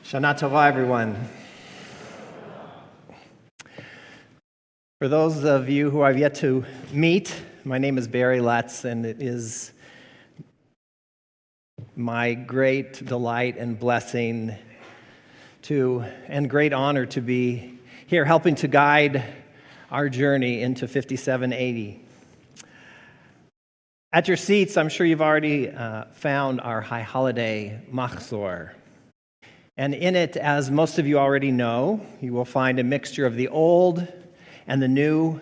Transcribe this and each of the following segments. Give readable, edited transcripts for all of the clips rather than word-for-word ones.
Shana Tova, everyone. For those of you who I've yet to meet, my name is Barry Lutz, and it is my great delight and blessing and great honor to be here helping to guide our journey into 5780. At your seats, I'm sure you've already found our high holiday machzor. And in it, as most of you already know, you will find a mixture of the old and the new,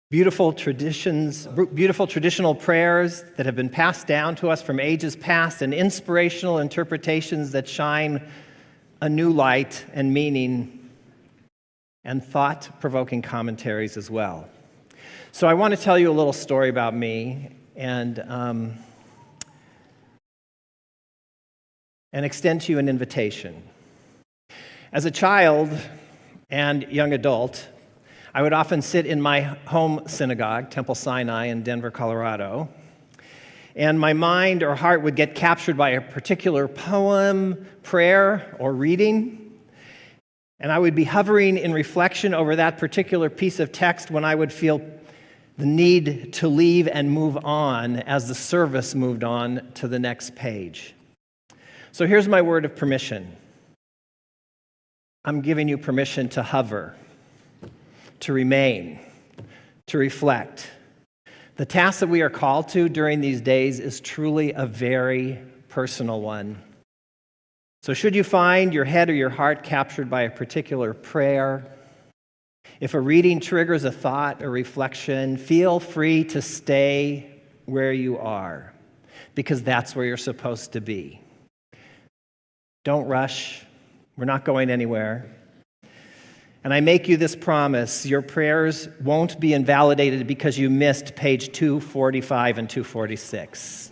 beautiful traditional prayers that have been passed down to us from ages past, and inspirational interpretations that shine a new light and meaning, and thought-provoking commentaries as well. So I want to tell you a little story about me and extend to you an invitation. As a child and young adult, I would often sit in my home synagogue, Temple Sinai in Denver, Colorado, and my mind or heart would get captured by a particular poem, prayer, or reading, and I would be hovering in reflection over that particular piece of text when I would feel the need to leave and move on as the service moved on to the next page. So here's my word of permission. I'm giving you permission to hover, to remain, to reflect. The task that we are called to during these days is truly a very personal one. So should you find your head or your heart captured by a particular prayer, if a reading triggers a thought or reflection, feel free to stay where you are, because that's where you're supposed to be. Don't rush. We're not going anywhere. And I make you this promise, your prayers won't be invalidated because you missed page 245 and 246.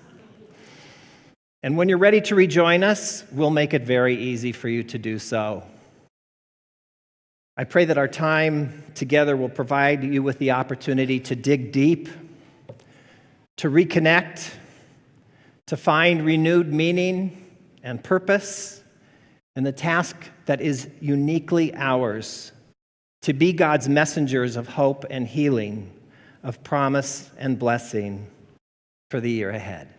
And when you're ready to rejoin us, we'll make it very easy for you to do so. I pray that our time together will provide you with the opportunity to dig deep, to reconnect, to find renewed meaning and purpose in the task that is uniquely ours, to be God's messengers of hope and healing, of promise and blessing for the year ahead.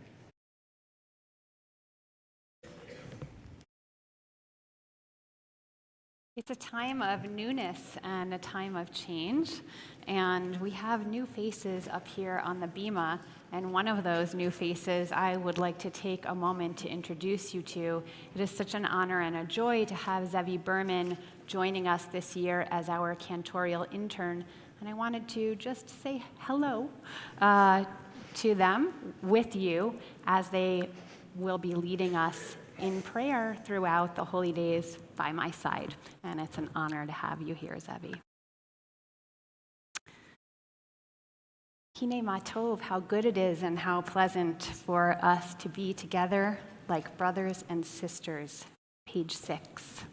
It's a time of newness and a time of change, and we have new faces up here on the bima, and one of those new faces I would like to take a moment to introduce you to. It is such an honor and a joy to have Zevi Berman joining us this year as our cantorial intern, and I wanted to just say hello to them with you as they will be leading us in prayer throughout the holy days by my side. And it's an honor to have you here, Zevi. Hine matov, how good it is and how pleasant for us to be together like brothers and sisters. Page 6.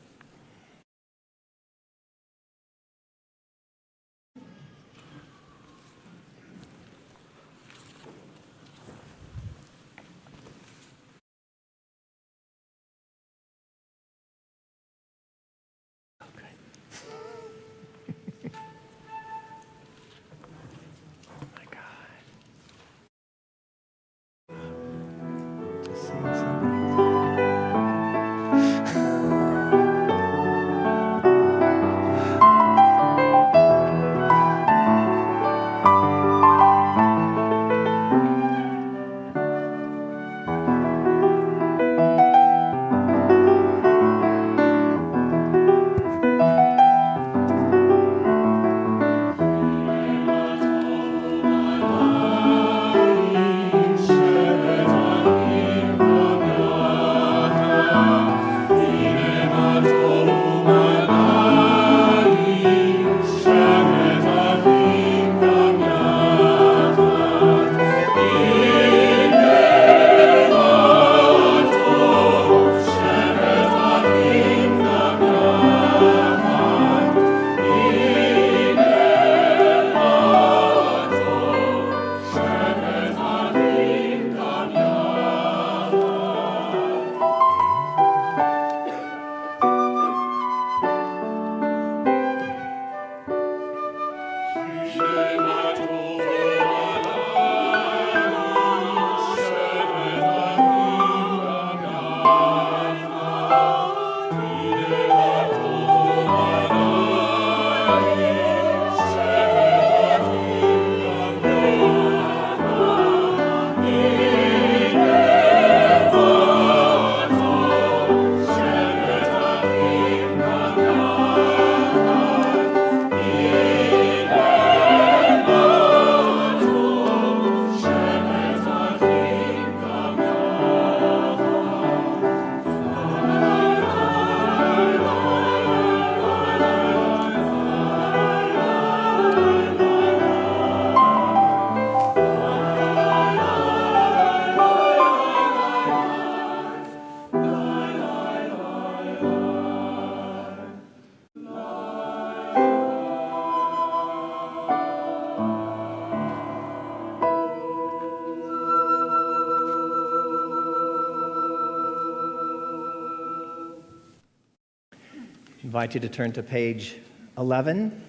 invite you to turn to page 11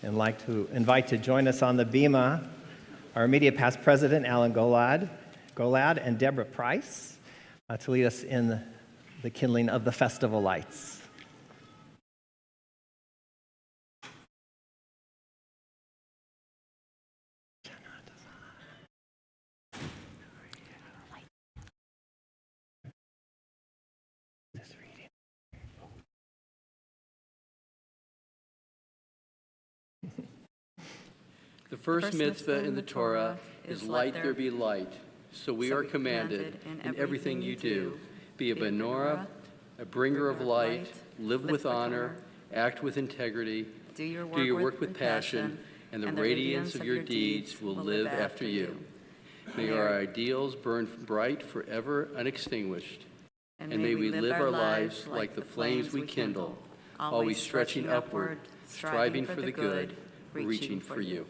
and like to invite to join us on the bema our immediate past president, Alan Golad, and Deborah Price to lead us in the kindling of the festival lights. The first mitzvah in the Torah is light there be light. So we are commanded in everything you do, be a menorah, a bringer of light, live with honor, act with integrity, do your work with passion, and the radiance of your deeds will live after you. May our ideals burn bright forever unextinguished, and may we live our lives like the flames we kindle, always stretching upward, striving for the good, reaching for you.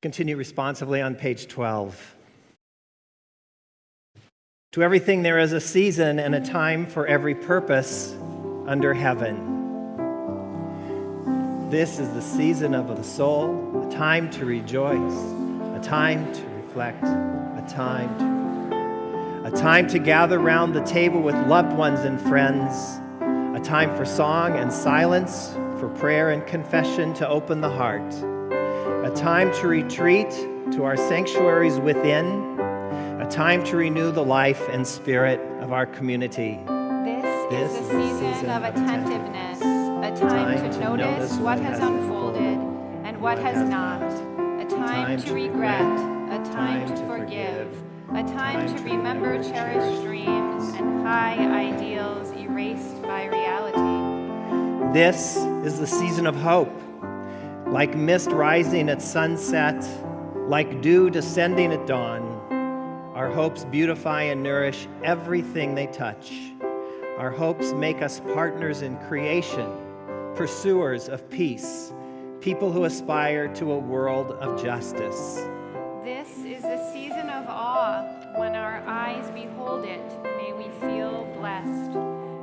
Continue responsively on page 12. To everything there is a season and a time for every purpose under heaven. This is the season of the soul, a time to rejoice, a time to reflect, a time to gather round the table with loved ones and friends, a time for song and silence, for prayer and confession to open the heart. A time to retreat to our sanctuaries within, a time to renew the life and spirit of our community. This is a season of attentiveness, a time to notice what has unfolded and what has not, a time to regret, a time to forgive, a time to remember cherished dreams and high ideals erased by reality. This is the season of hope. Like mist rising at sunset, like dew descending at dawn, our hopes beautify and nourish everything they touch. Our hopes make us partners in creation, pursuers of peace, people who aspire to a world of justice. This is the season of awe. When our eyes behold it, may we feel blessed.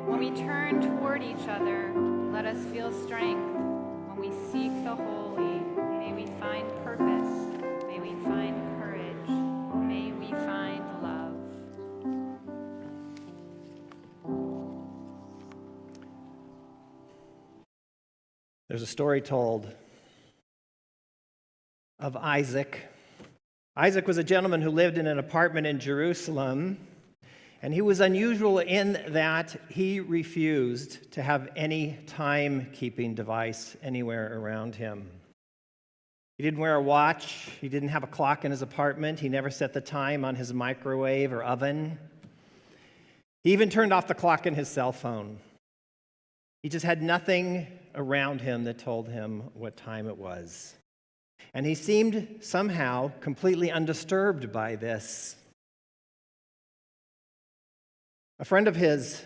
When we turn toward each other, let us feel strength. When we seek the holy, may we find purpose, may we find courage, may we find love. There's a story told of Isaac. Isaac was a gentleman who lived in an apartment in Jerusalem, and he was unusual in that he refused to have any time-keeping device anywhere around him. He didn't wear a watch. He didn't have a clock in his apartment. He never set the time on his microwave or oven. He even turned off the clock in his cell phone. He just had nothing around him that told him what time it was. And he seemed somehow completely undisturbed by this. A friend of his,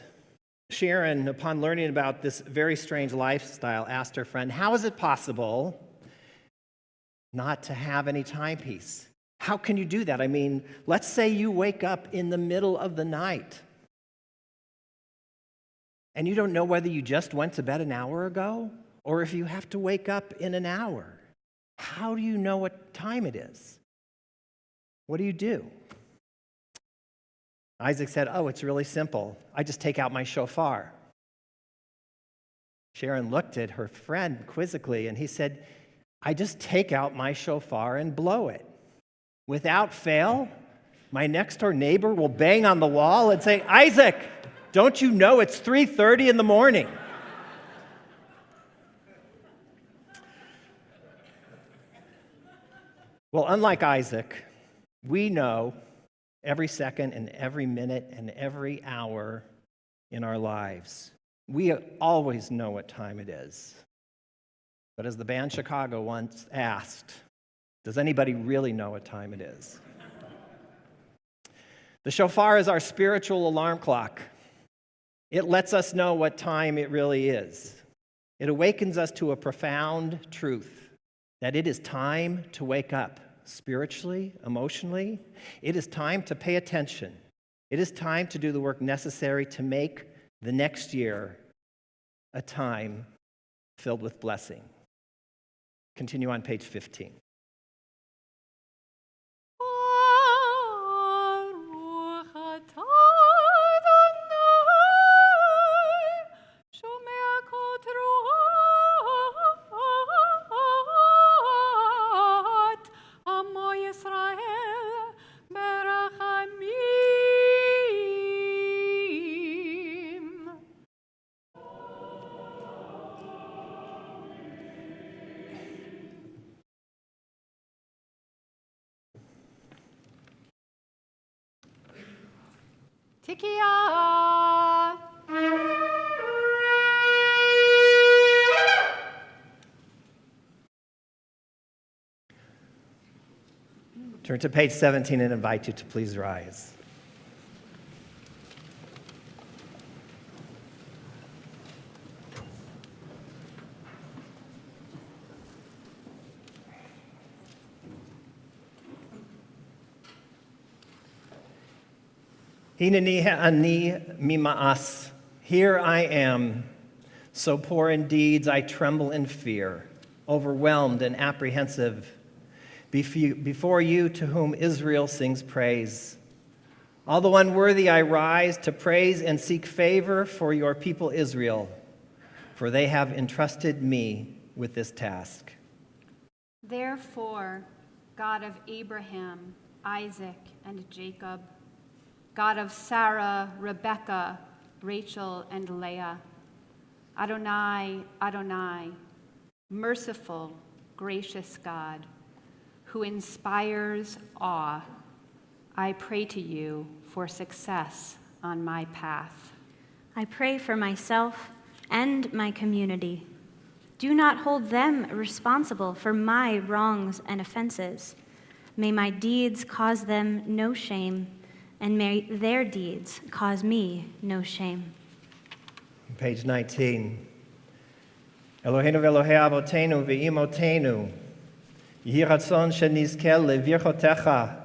Sharon, upon learning about this very strange lifestyle, asked her friend, "How is it possible not to have any timepiece? How can you do that? I mean, let's say you wake up in the middle of the night and you don't know whether you just went to bed an hour ago or if you have to wake up in an hour. How do you know what time it is? What do you do?" Isaac said, "Oh, it's really simple. I just take out my shofar." Sharon looked at her friend quizzically, and he said, "I just take out my shofar and blow it. Without fail, my next-door neighbor will bang on the wall and say, 'Isaac, don't you know it's 3:30 in the morning?'" Well, unlike Isaac, we know every second and every minute and every hour in our lives. We always know what time it is. But as the band Chicago once asked, does anybody really know what time it is? The shofar is our spiritual alarm clock. It lets us know what time it really is. It awakens us to a profound truth that it is time to wake up spiritually, emotionally. It is time to pay attention. It is time to do the work necessary to make the next year a time filled with blessing. Continue on page 15. Tikiya. Turn to page 17 and invite you to please rise. Hineni ani mima'as. Here I am, so poor in deeds I tremble in fear, overwhelmed and apprehensive. Before you to whom Israel sings praise. Although unworthy, I rise to praise and seek favor for your people Israel, for they have entrusted me with this task. Therefore, God of Abraham, Isaac, and Jacob, God of Sarah, Rebekah, Rachel, and Leah, Adonai, Adonai, merciful, gracious God, who inspires awe, I pray to you for success on my path. I pray for myself and my community. Do not hold them responsible for my wrongs and offenses. May my deeds cause them no shame, and may their deeds cause me no shame. Page 19. Eloheinu ve'Elohei avotenu ve'imotenu, Yehi ratzon shenizkel levirchotecha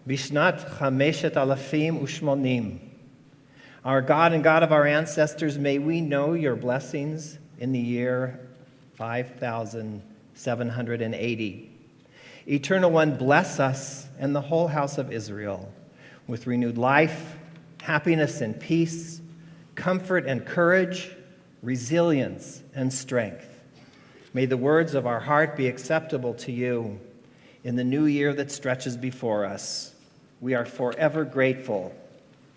bishnat chameshet alafim ushmonim. Our God and God of our ancestors, may we know your blessings in the year 5,780. Eternal One, bless us and the whole house of Israel with renewed life, happiness and peace, comfort and courage, resilience and strength. May the words of our heart be acceptable to you in the new year that stretches before us. We are forever grateful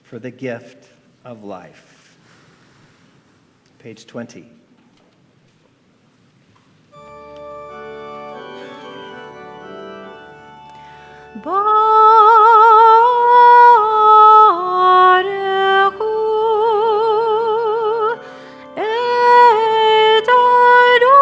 for the gift of life. Page 20. Baruch et Adonai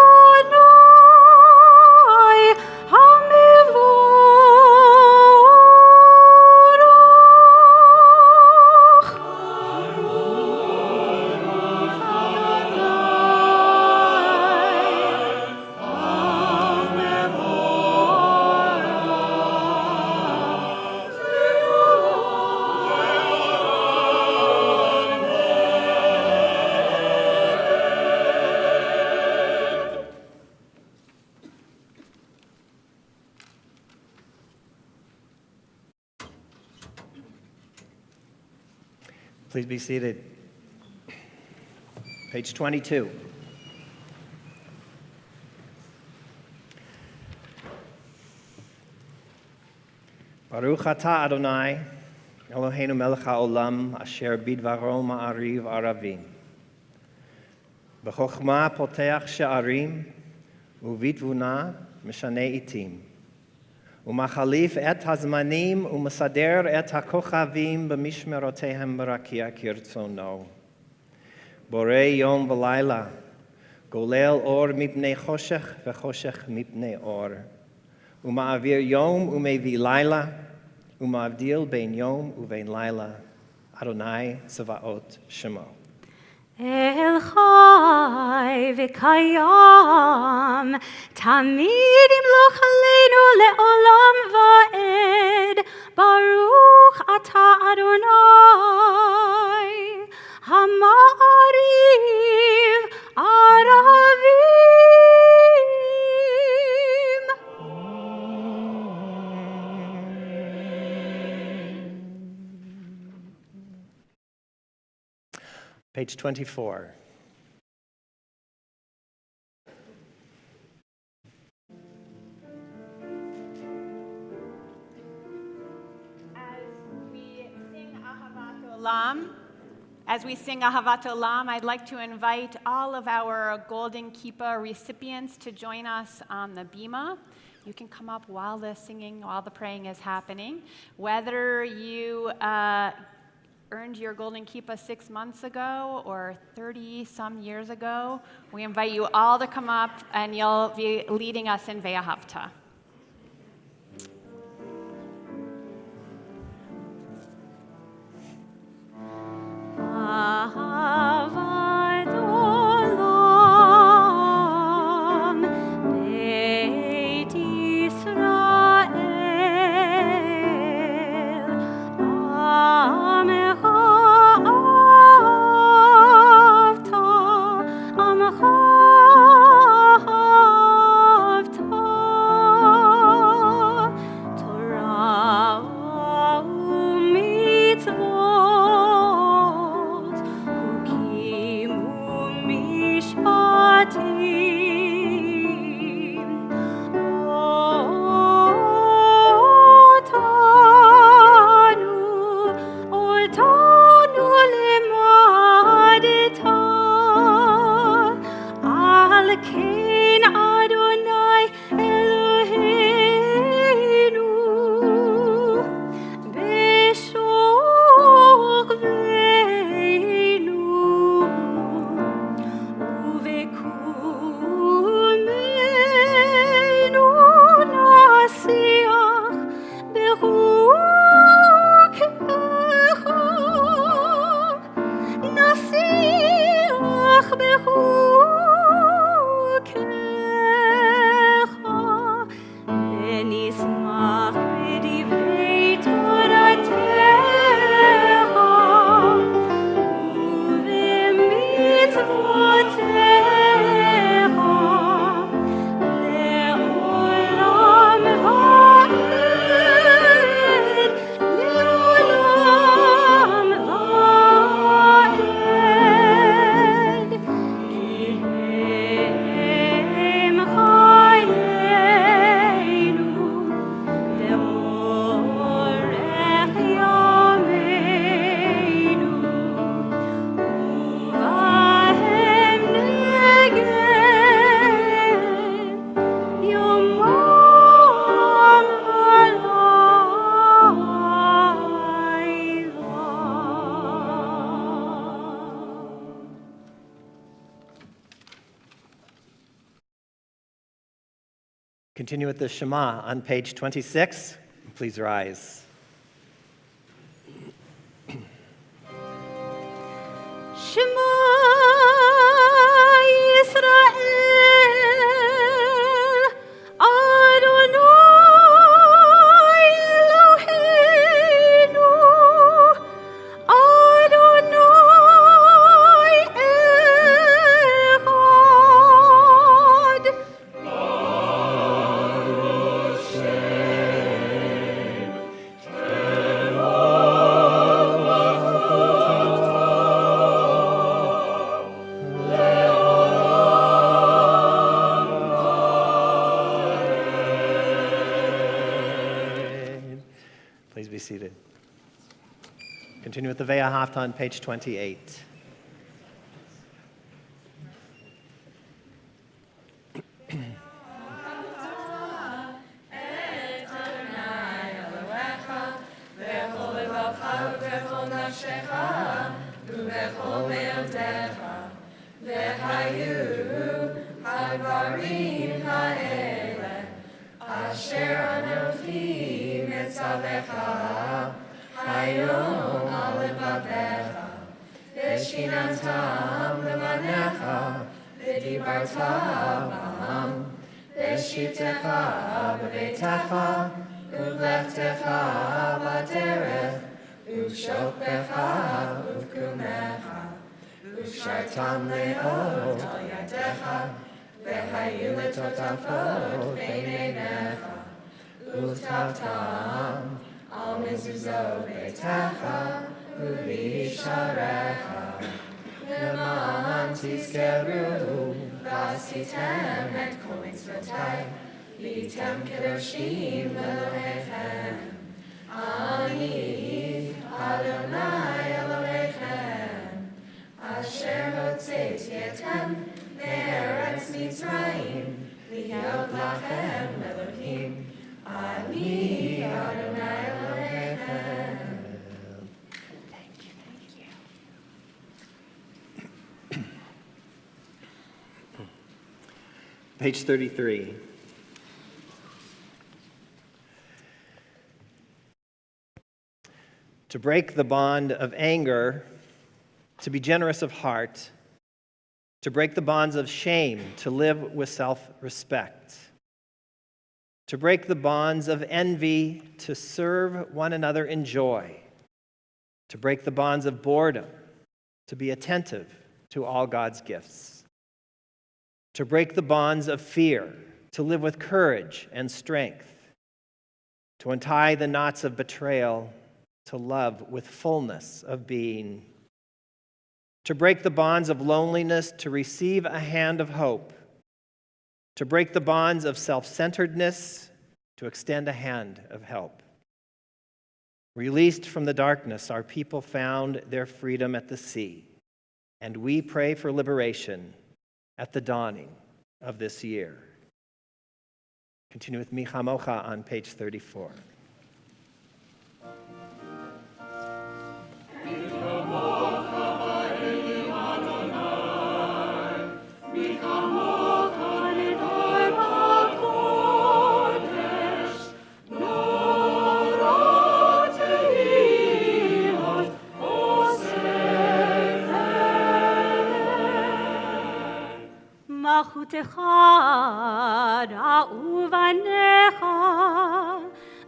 Please be seated. Page 22. Baruch atah Adonai, Eloheinu melech haolam, asher bidvaro ma'ariv aravim. B'chokhmah poteach she'arim, uvitvuna mishanei itim. Umachalif et hazmanim, umasader et hakochavim b'mishmerotehem b'rakia kirtzono. Borei yom v'layla, golel or mipnei choshech v'choshech mipnei or. Uma'avir yom umevi layla, uma'avdil bein yom uvein layla. Adonai Sevaot Shemo. El Chai v'kayam, tamid imloch aleinu le'olam va'ed, Baruch atah Adonai, hama'ariv aravim. Page 24. As we sing Ahavat Olam, I'd like to invite all of our Golden Kippah recipients to join us on the Bima. You can come up while the singing, while the praying is happening. Whether you earned your Golden Kippah 6 months ago or 30-some years ago, we invite you all to come up and you'll be leading us in Ve'ahavta. Ahavat olam, Beit Yisrael, Amecha avta, Amecha avta, Torah u'mitzvot, Hukim u'mishpatim, Otanu limadeta, Al kein Adonai Eloheinu, B'shokveinu, Uvekulmeinu nasiach bechukecha, nasiach bechukecha, v'nismach b'divrei Toratecha, ובמצוותיך לעולם ועד, לעולם ועד. כי הם חיינו לאורך ימינו, ובהם נגן יומם ולילה. Continue with the Shema on page 26. Please rise. Shema Yisrael, Adonai Eloheinu, Adonai Echad. Please be seated. Continue with the Ve'ahavta on page 28. Page 33. To break the bond of anger, to be generous of heart, to break the bonds of shame, to live with self-respect, to break the bonds of envy, to serve one another in joy, to break the bonds of boredom, to be attentive to all God's gifts, to break the bonds of fear, to live with courage and strength, to untie the knots of betrayal, to love with fullness of being, to break the bonds of loneliness, to receive a hand of hope, to break the bonds of self-centeredness, to extend a hand of help. Released from the darkness, our people found their freedom at the sea, and we pray for liberation at the dawning of this year. Continue with Mi Chamocha on page 34. מלכותך ראו בניך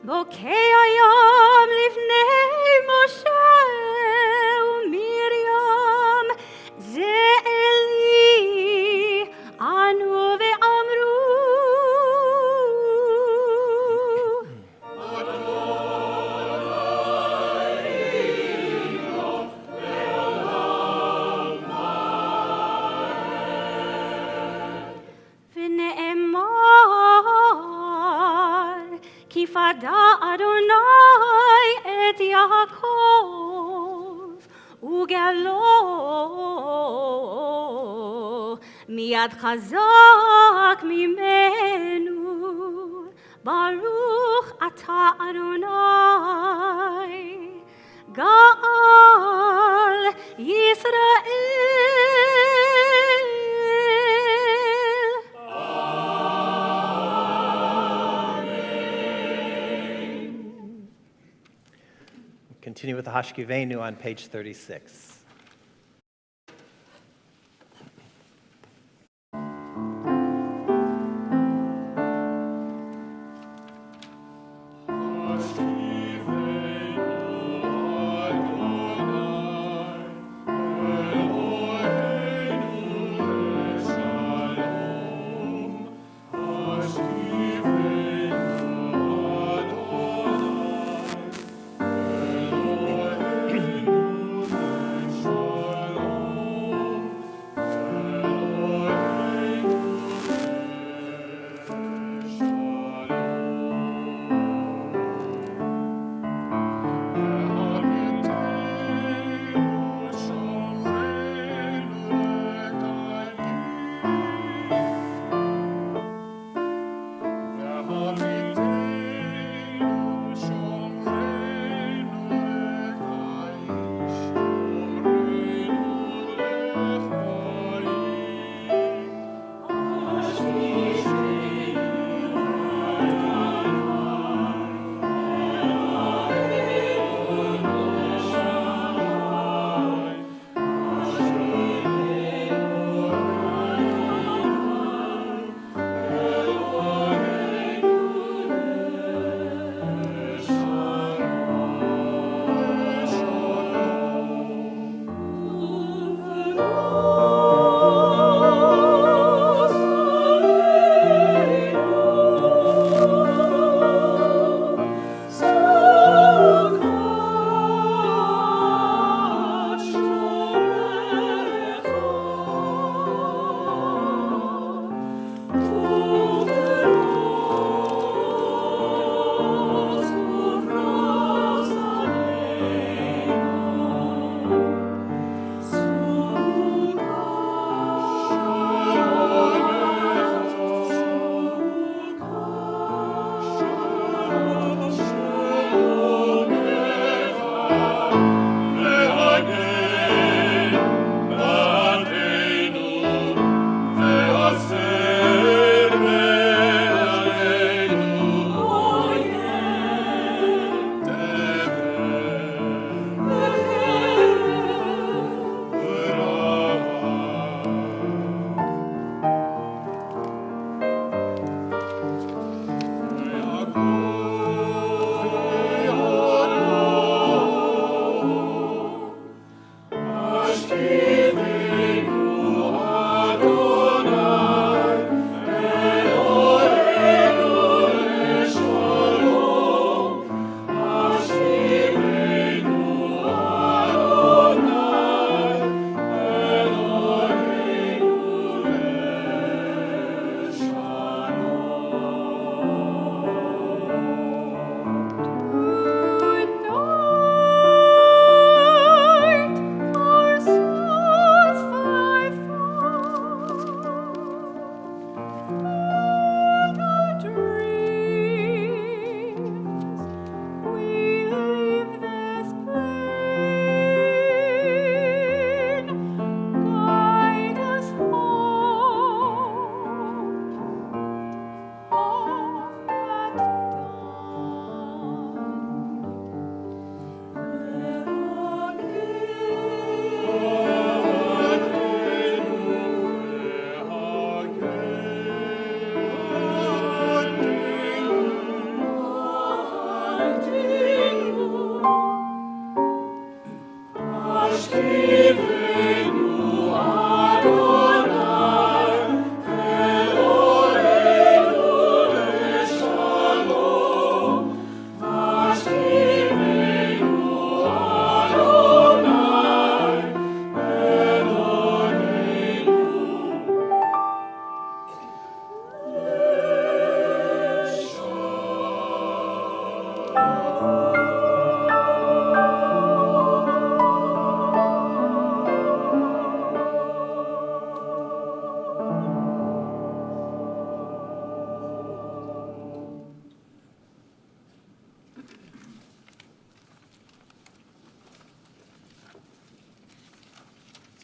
בוקע יום לפני משה ומרים זה אלי ענו ואמרו כי פדה אדוני את יעקב וגאלו מיד חזק ממנו ברוך אתה אדוני גאל ישראל. Continue with the Hashkivenu on page 36.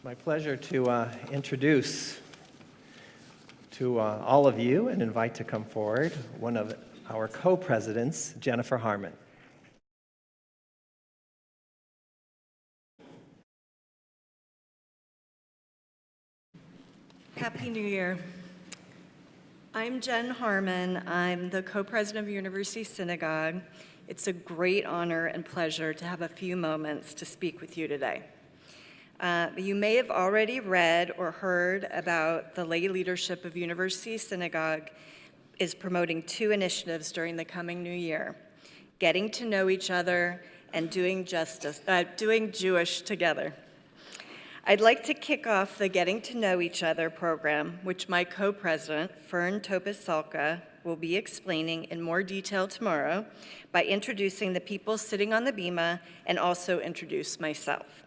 It's my pleasure to introduce to all of you and invite to come forward one of our co-presidents, Jennifer Harmon. Happy New Year. I'm Jen Harmon. I'm the co-president of University Synagogue. It's a great honor and pleasure to have a few moments to speak with you today. You may have already read or heard about the lay leadership of University Synagogue is promoting two initiatives during the coming new year: getting to know each other and doing Jewish together. I'd like to kick off the Getting to Know Each Other program, which my co-president, Fern Topis-Salka, will be explaining in more detail tomorrow, by introducing the people sitting on the bima and also introduce myself.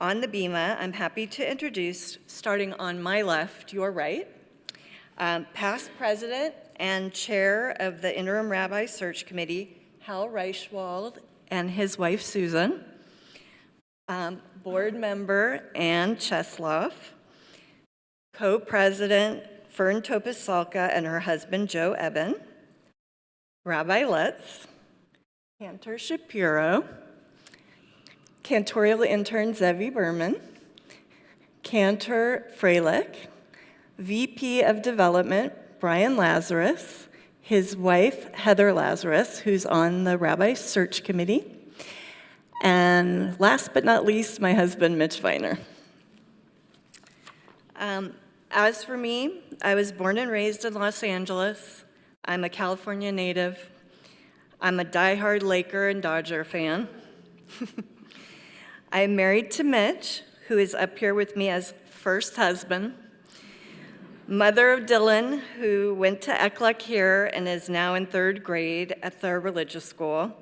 On the bima, I'm happy to introduce, starting on my left, your right, past president and chair of the Interim Rabbi Search Committee, Hal Reichwald, and his wife, Susan, board member Ann Chesloff, co-president Fern Topis-Salka and her husband, Joe Eben, Rabbi Lutz, Cantor Shapiro, cantorial intern Zevi Berman, Cantor Freilich, VP of Development Brian Lazarus, his wife Heather Lazarus, who's on the Rabbi Search Committee, and last but not least, my husband Mitch Weiner. As for me, I was born and raised in Los Angeles. I'm a California native. I'm a diehard Laker and Dodger fan. I am married to Mitch, who is up here with me as first husband, mother of Dylan, who went to Eclec here and is now in third grade at the religious school.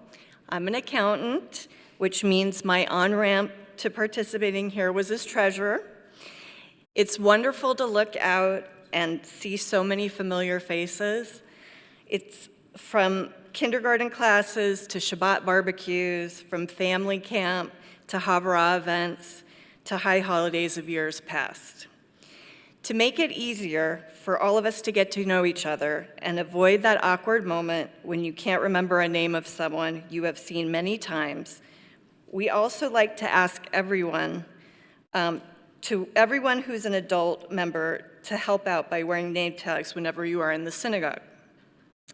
I'm an accountant, which means my on-ramp to participating here was as treasurer. It's wonderful to look out and see so many familiar faces. It's from kindergarten classes to Shabbat barbecues, from family camp to Havurah events, to high holidays of years past. To make it easier for all of us to get to know each other and avoid that awkward moment when you can't remember a name of someone you have seen many times, we also like to ask everyone who's an adult member to help out by wearing name tags whenever you are in the synagogue.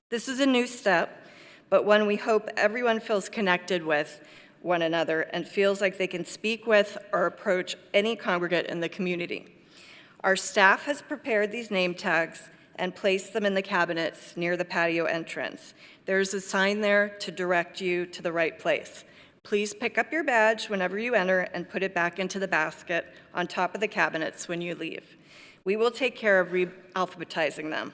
This is a new step, but one we hope everyone feels connected with one another and feels like they can speak with or approach any congregant in the community. Our staff has prepared these name tags and placed them in the cabinets near the patio entrance. There's a sign there to direct you to the right place. Please pick up your badge whenever you enter and put it back into the basket on top of the cabinets when you leave. We will take care of re-alphabetizing them.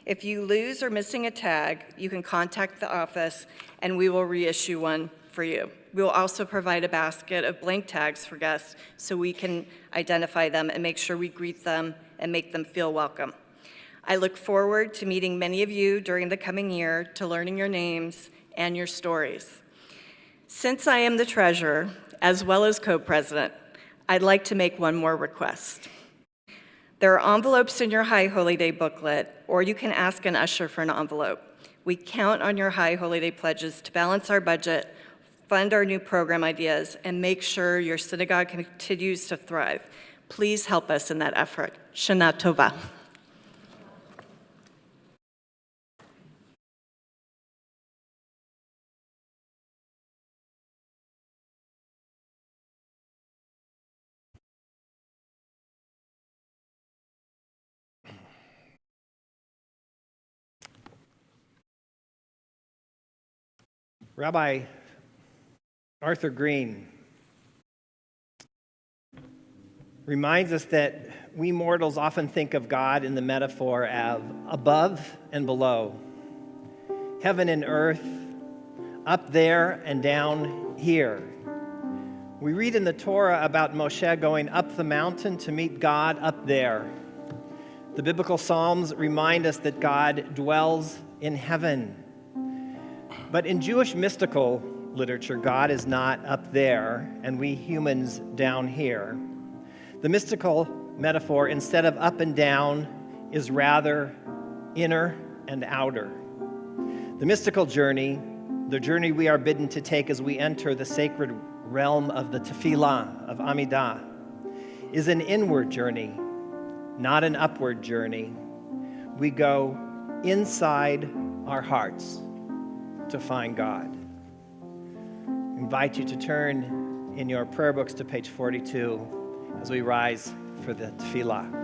If you lose or missing a tag, you can contact the office and we will reissue one for you. We will also provide a basket of blank tags for guests so we can identify them and make sure we greet them and make them feel welcome. I look forward to meeting many of you during the coming year, to learning your names and your stories. Since I am the treasurer, as well as co-president, I'd like to make one more request. There are envelopes in your High Holy Day booklet, or you can ask an usher for an envelope. We count on your High Holy Day pledges to balance our budget, fund our new program ideas, and make sure your synagogue continues to thrive. Please help us in that effort. Shana Tova. Rabbi Arthur Green reminds us that we mortals often think of God in the metaphor of above and below, heaven and earth, up there and down here. We read in the Torah about Moshe going up the mountain to meet God up there. The biblical Psalms remind us that God dwells in heaven. But in Jewish mystical literature, God is not up there, and we humans down here. The mystical metaphor, instead of up and down, is rather inner and outer. The mystical journey, the journey we are bidden to take as we enter the sacred realm of the tefillah, of Amidah, is an inward journey, not an upward journey. We go inside our hearts to find God. I invite you to turn in your prayer books to page 42 as we rise for the tefillah.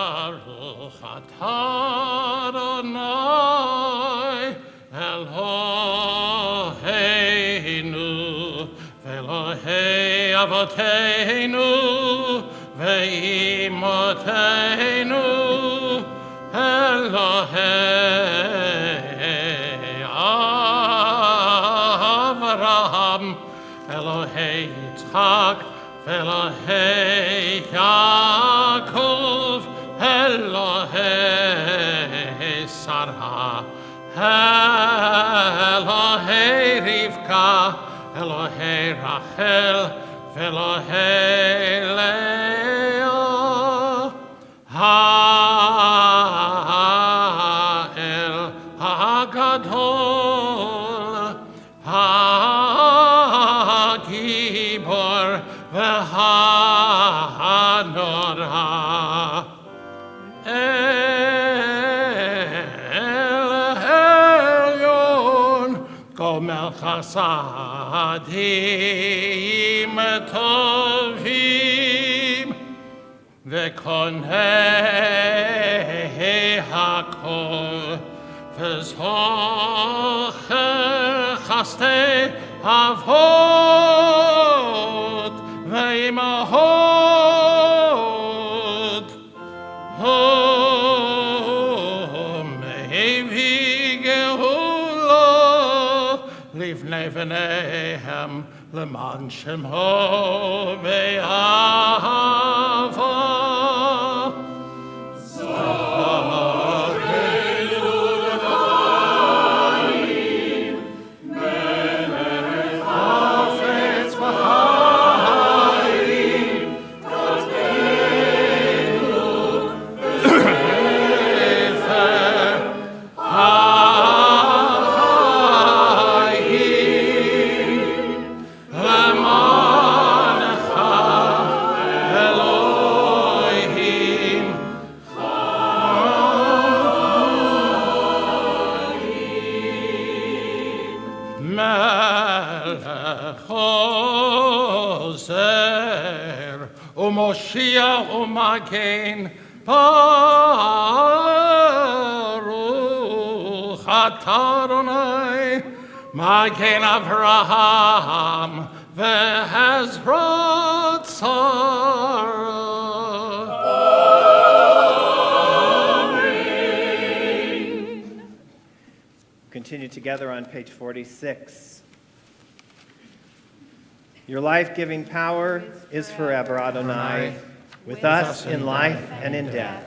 Baruch atah Adonai Eloheinu v'Elohei avoteinu ve'imoteinu Elohei Avraham Elohei Yitzhak Elohei Yaakov, Elohei Sarah, Elohei Rivka, Elohei Rachel, Elohei Leah, Ha'el HaGadol, HaGibor, V'Hanora El Elyon Gomel Chasadim Tovim V'Konei Hakol V'Zocher Chastei Avot Ve'imahot Me'evi Geula Livnei V'neihem L'man Shemho Be'ava וחוזר, ומושיע ומגן, ברוך אתה אדוני, מגן אברהם ועזרת שרה. Continue together on page 46. Your life-giving power is forever, Adonai, with us in life and in death.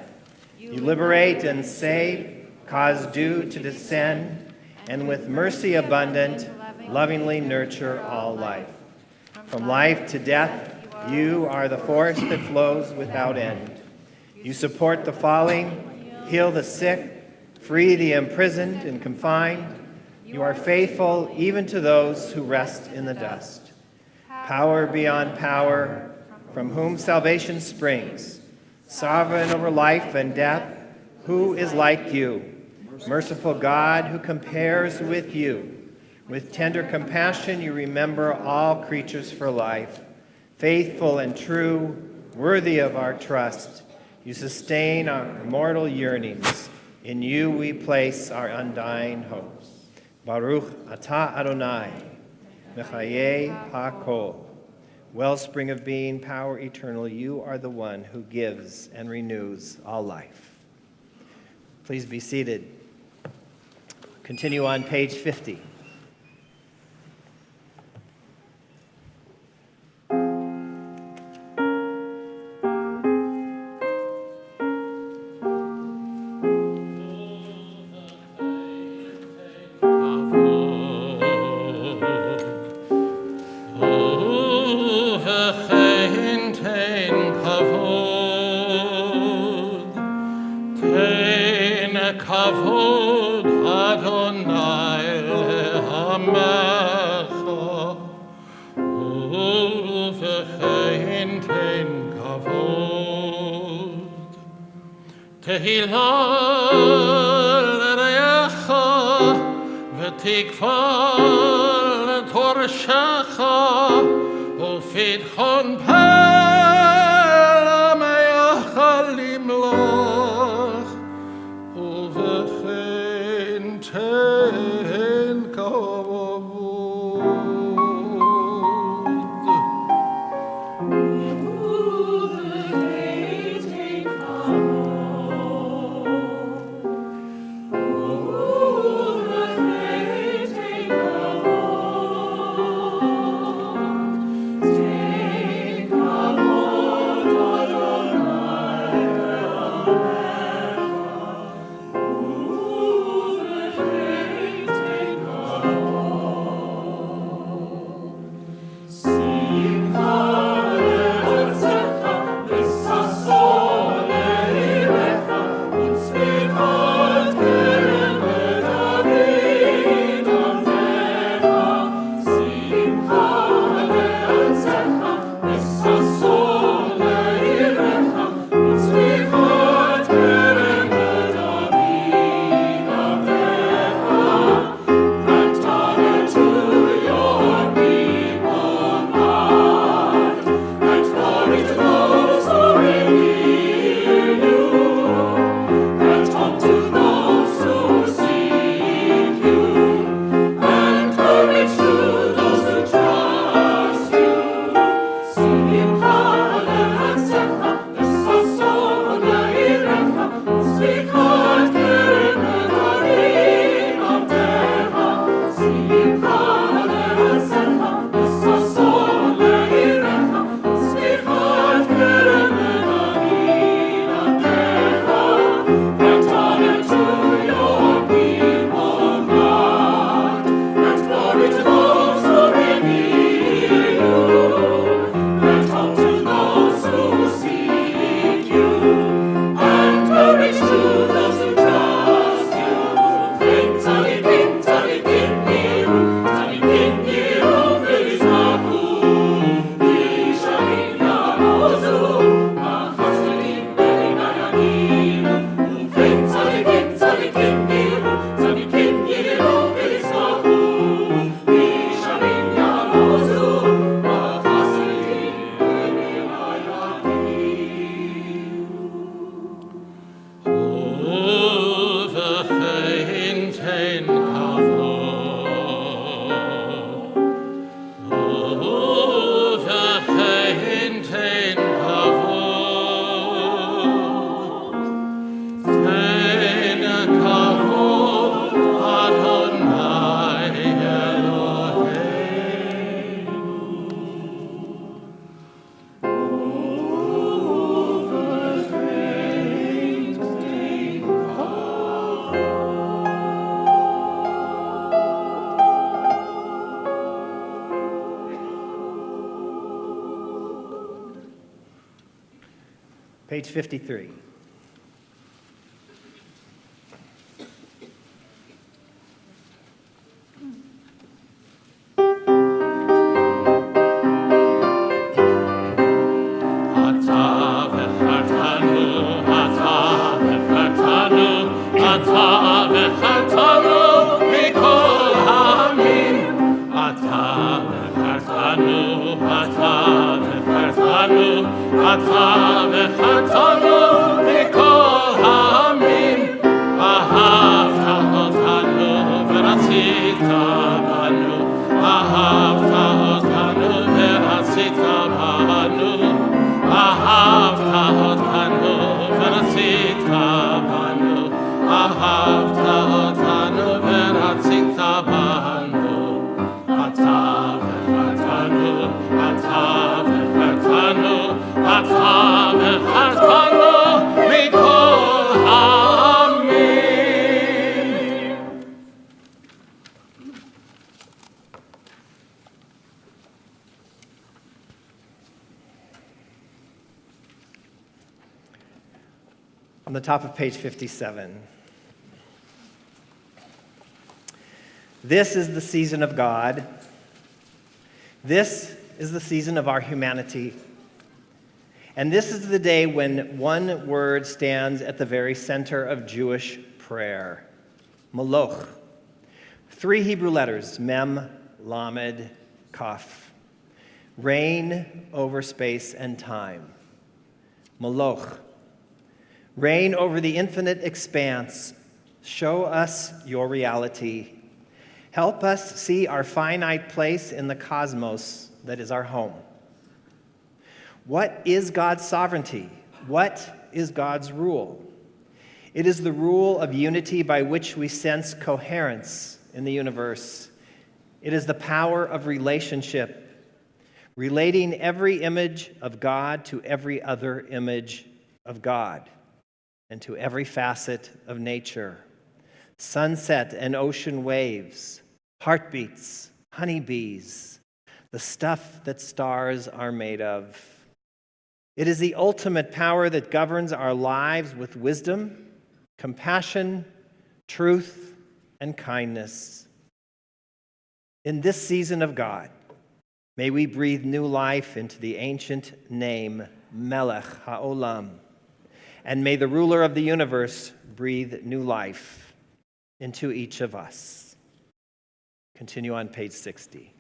You liberate and save, cause dew to descend, and with mercy abundant, lovingly nurture all life. From life to death, you are the force that flows without end. You support the falling, heal the sick, free the imprisoned and confined. You are faithful even to those who rest in the dust. Power beyond power, from whom salvation springs. Sovereign over life and death, who is like you? Merciful God, who compares with you? With tender compassion, you remember all creatures for life. Faithful and true, worthy of our trust, you sustain our mortal yearnings. In you we place our undying hopes. Baruch atah Adonai, mechayeh hakol. Wellspring of being, power eternal, you are the one who gives and renews all life. Please be seated. Continue on page 50. כבוד אדוני לעמך, ובכן תן כבוד. תהילה לרעך ותקווה לתורשך, ופתחון פה למייחלים לך. ובכן תן כבוד. Page 53. On the top of page 57. This is the season of God. This is the season of our humanity. And this is the day when one word stands at the very center of Jewish prayer, Maloch. 3 Hebrew letters, Mem, Lamed, Kaf. Reign over space and time. Maloch. Reign over the infinite expanse. Show us your reality. Help us see our finite place in the cosmos that is our home. What is God's sovereignty? What is God's rule? It is the rule of unity by which we sense coherence in the universe. It is the power of relationship, relating every image of God to every other image of God, and to every facet of nature. Sunset and ocean waves, heartbeats, honeybees, the stuff that stars are made of. It is the ultimate power that governs our lives with wisdom, compassion, truth, and kindness. In this season of God, may we breathe new life into the ancient name, Melech HaOlam. And may the ruler of the universe breathe new life into each of us. Continue on page 60.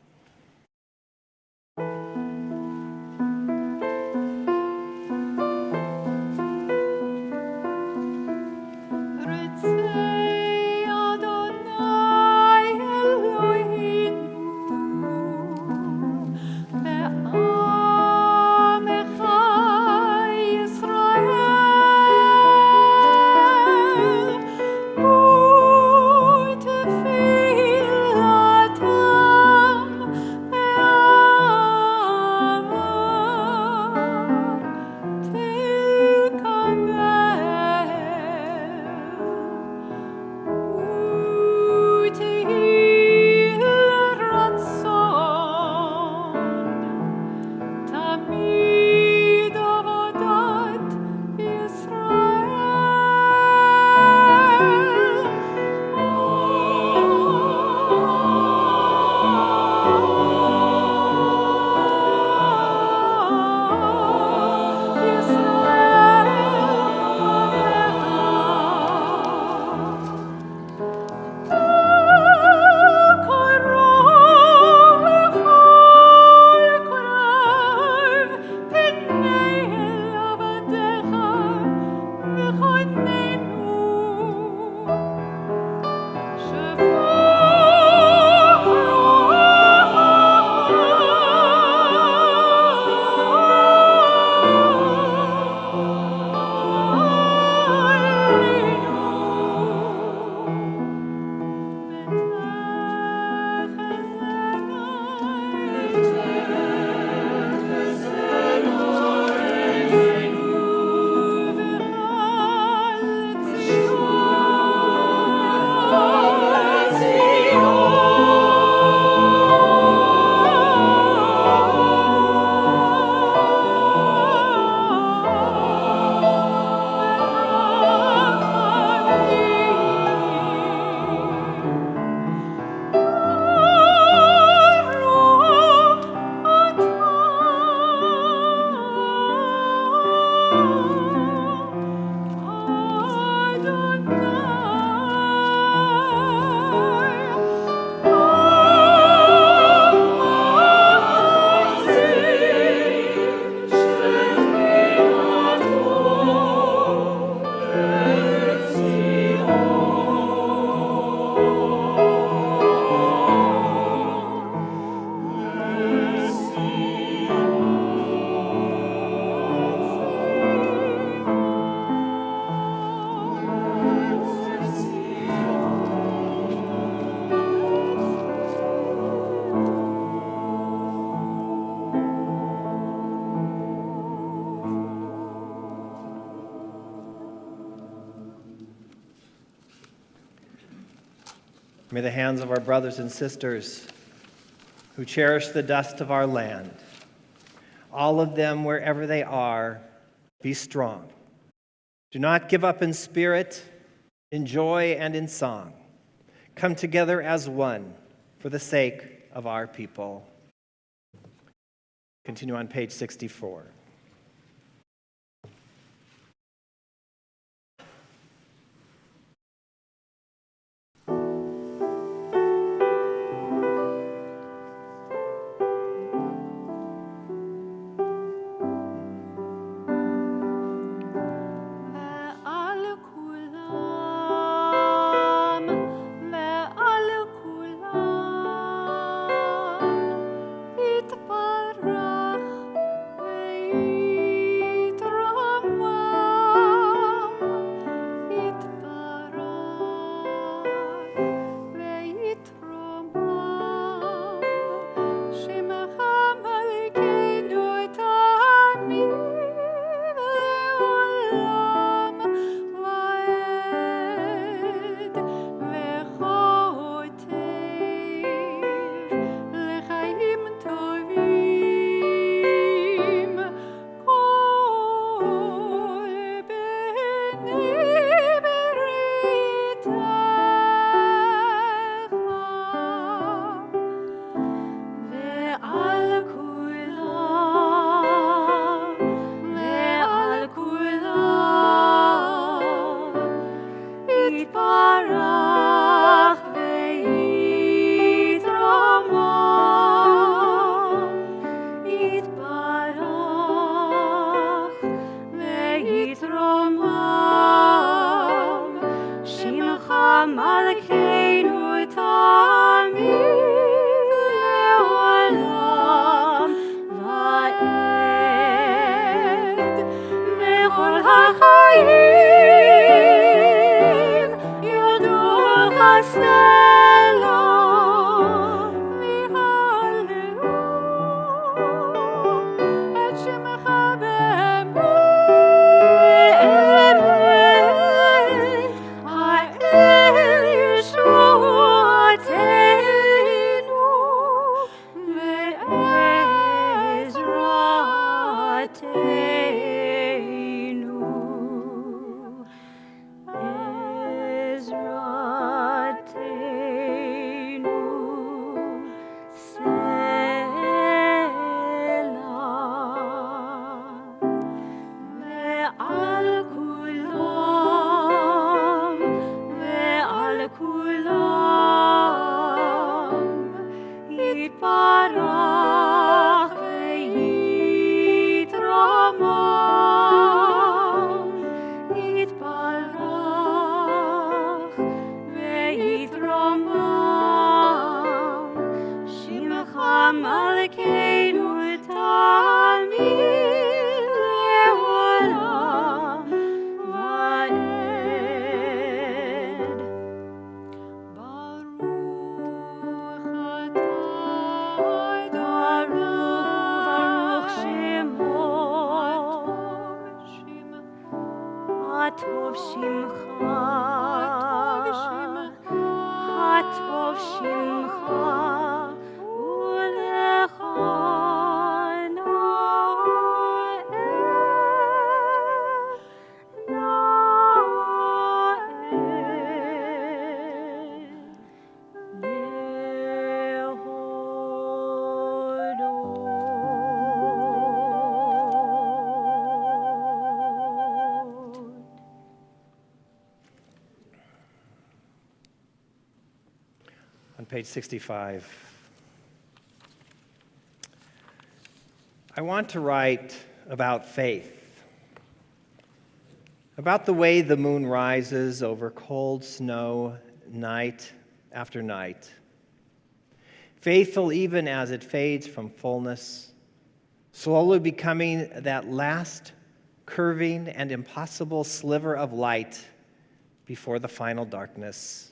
May the hands of our brothers and sisters who cherish the dust of our land, all of them wherever they are, be strong. Do not give up in spirit, in joy, and in song. Come together as one for the sake of our people. Continue on page 64. On page 65, I want to write about faith, about the way the moon rises over cold snow night after night, faithful even as it fades from fullness, slowly becoming that last curving and impossible sliver of light before the final darkness.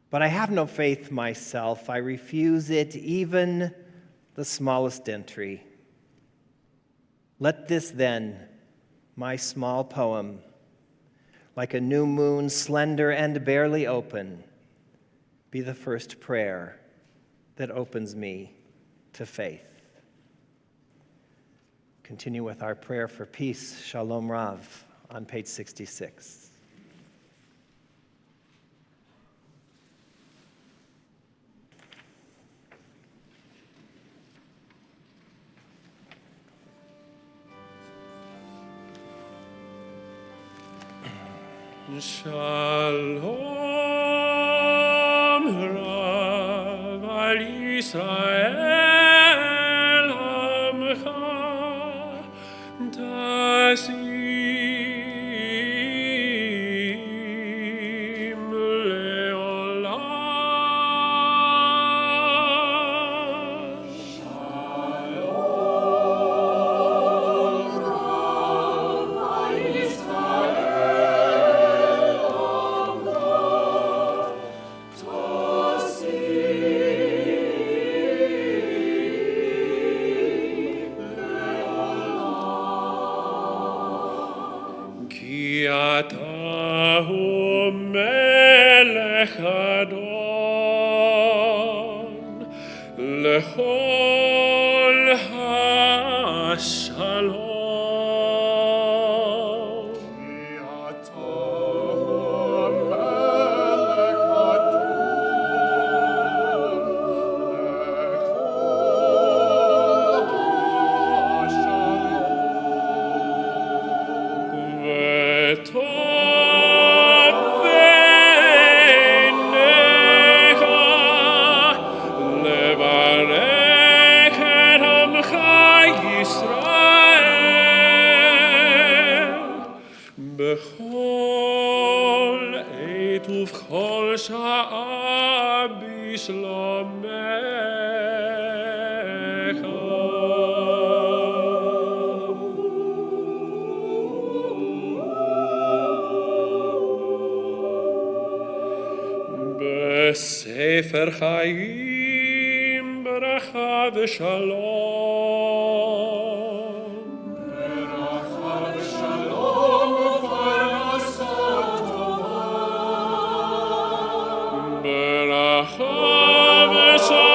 But I have no faith myself. I refuse it, even the smallest entry. Let this then, my small poem, like a new moon, slender and barely open, be the first prayer that opens me to faith. Continue with our prayer for peace, Shalom Rav, on page 66. Shalom Rav al Yisrael Amcha Tasim Leolam. Ki ata hu melech adon lechol ha-shalom. Ki ata hu melech adon lechol ha-shalom. V'tov beinecha levarech et amcha Yisrael b'chol עת ובכל שעה בשלומך. בספר חיים ברכה ושלום. ברכה ושלום ופרנסה טובה. ברכה ושלום.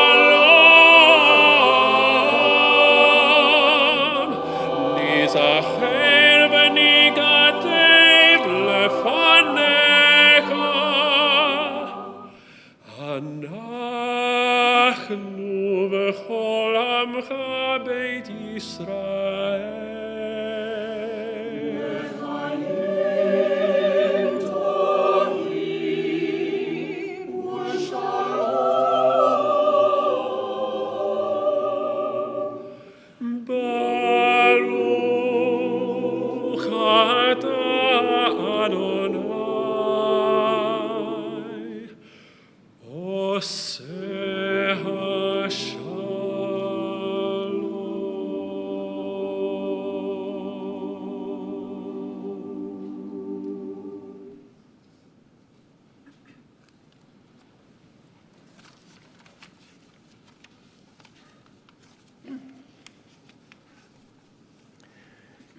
ניזכר וניכתב לפניך. אנחנו וכל עמך בית ישראל. לחיים טובים ושלום. ברוך אתה אדוני עושה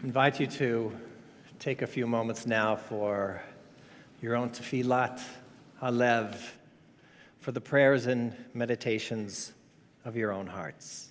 Invite you to take a few moments now for your own tefillat halev, for the prayers and meditations of your own hearts.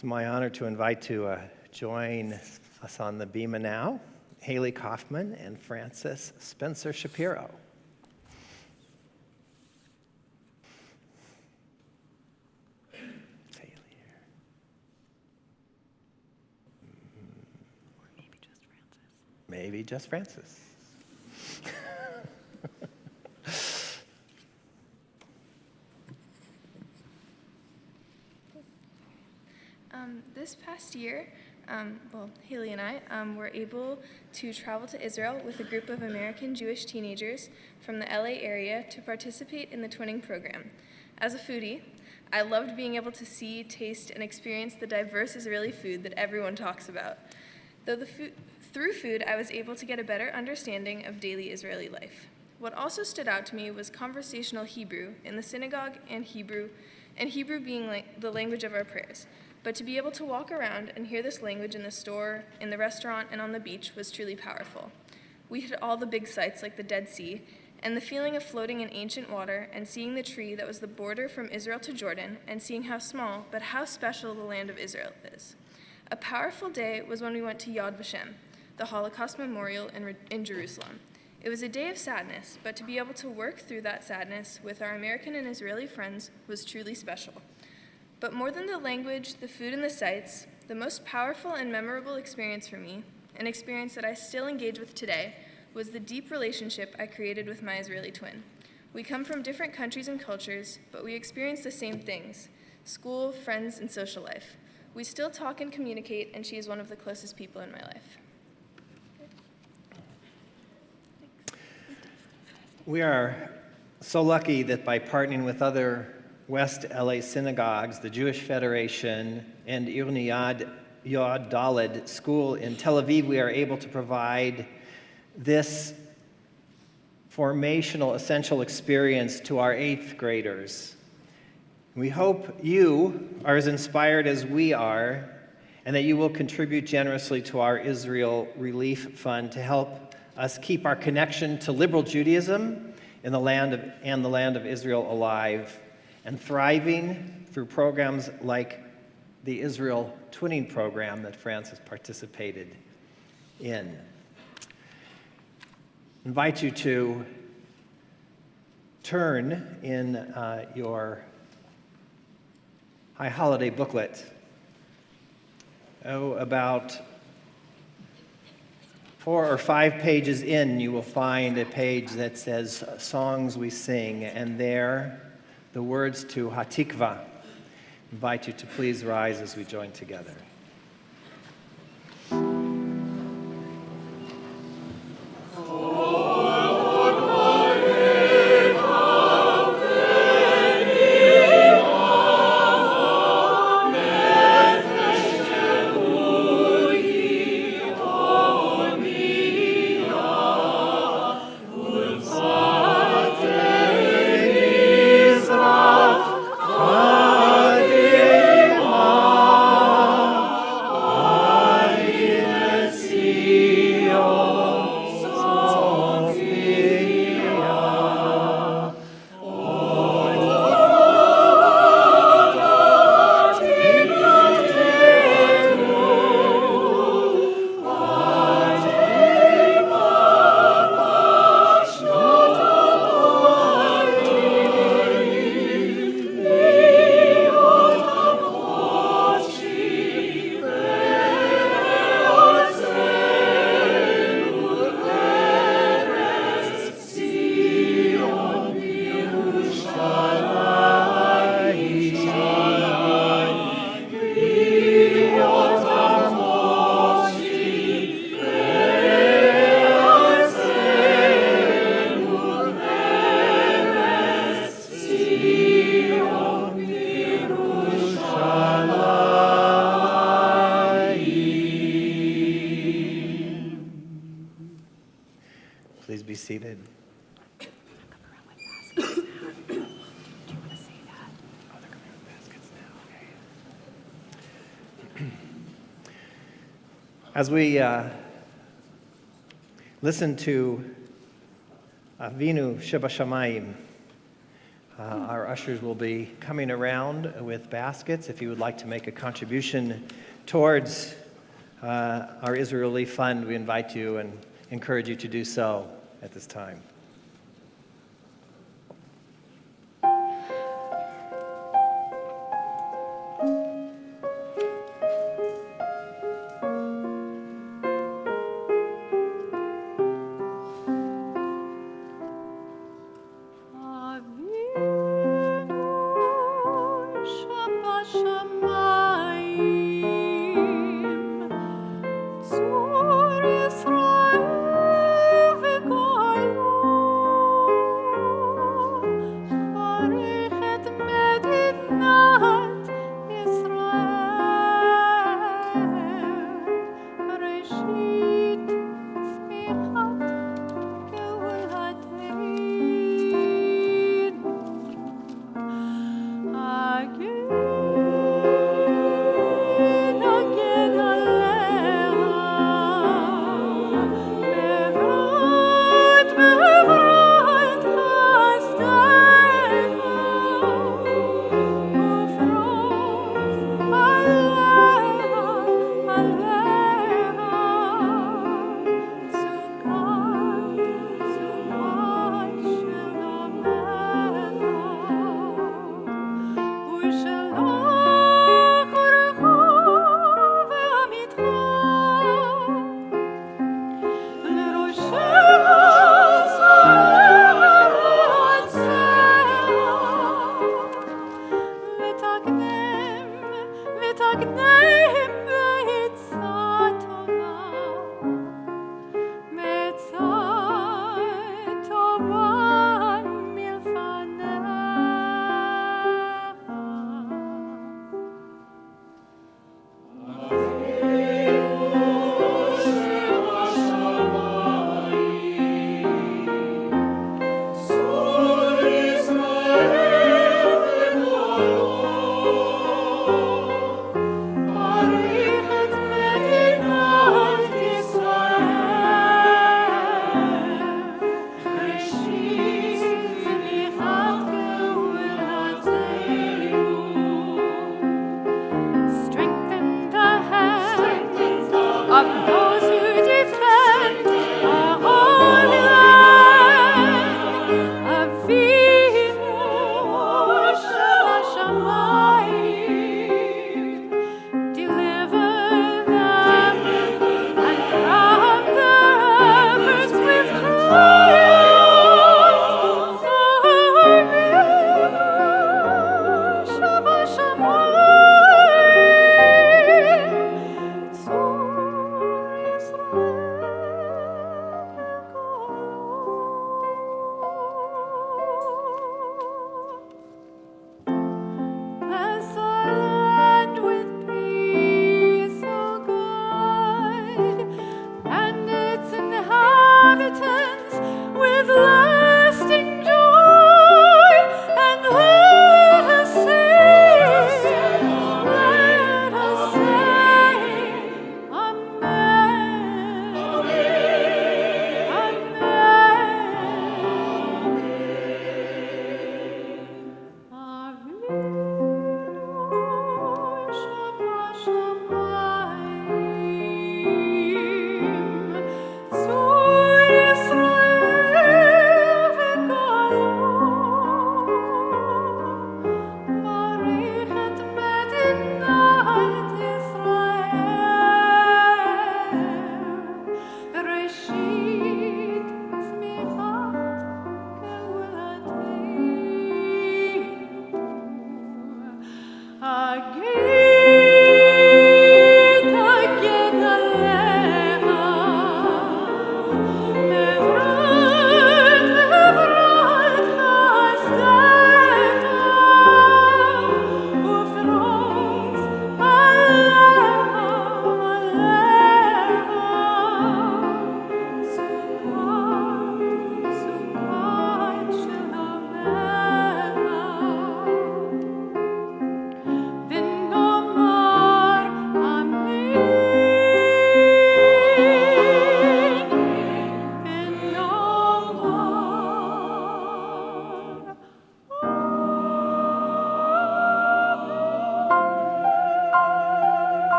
It's my honor to invite to join us on the bema now, Haley Kaufman and Francis Spencer Shapiro. Haley here. Maybe just Francis. This past year, Haley and I were able to travel to Israel with a group of American Jewish teenagers from the LA area to participate in the twinning program. As a foodie, I loved being able to see, taste, and experience the diverse Israeli food that everyone talks about. Through food, I was able to get a better understanding of daily Israeli life. What also stood out to me was conversational Hebrew in the synagogue and Hebrew being the language of our prayers. But to be able to walk around and hear this language in the store, in the restaurant, and on the beach was truly powerful. We hit all the big sites like the Dead Sea, and the feeling of floating in ancient water and seeing the tree that was the border from Israel to Jordan, and seeing how small but how special the land of Israel is. A powerful day was when we went to Yad Vashem, the Holocaust Memorial in Jerusalem. It was a day of sadness, but to be able to work through that sadness with our American and Israeli friends was truly special. But more than the language, the food, and the sights, the most powerful and memorable experience for me, an experience that I still engage with today, was the deep relationship I created with my Israeli twin. We come from different countries and cultures, but we experience the same things: school, friends, and social life. We still talk and communicate, and she is one of the closest people in my life. We are so lucky that by partnering with other West LA synagogues, the Jewish Federation, and Irni Yad Daled School in Tel Aviv, we are able to provide this formational, essential experience to our 8th graders. We hope you are as inspired as we are, and that you will contribute generously to our Israel Relief Fund to help us keep our connection to liberal Judaism in the land of Israel alive and thriving through programs like the Israel Twinning Program that France has participated in. I invite you to turn in your High Holiday booklet. About 4 or 5 pages in, you will find a page that says Songs We Sing, and there the words to Hatikva. I invite you to please rise as we join together. Please be seated. As we listen to Avinu Shebashamayim, our ushers will be coming around with baskets. If you would like to make a contribution towards our Israeli Fund, we invite you and encourage you to do so at this time. Israel v'goyim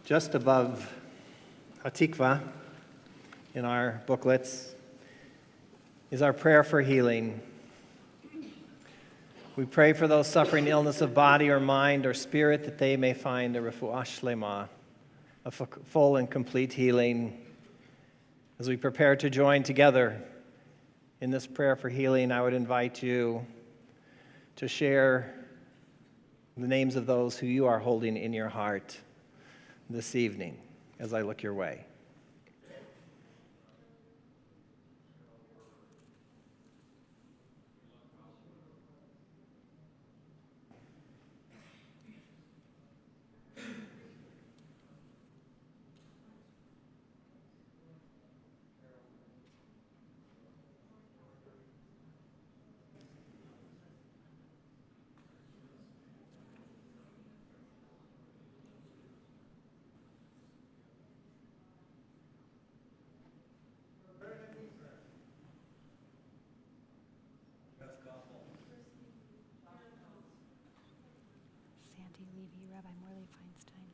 Just above Hatikva in our booklets is our prayer for healing. We pray for those suffering illness of body or mind or spirit that they may find a refuah shlema, a full and complete healing. As we prepare to join together in this prayer for healing, I would invite you to share the names of those who you are holding in your heart this evening as I look your way. Sandy Levy, Rabbi Morley Feinstein.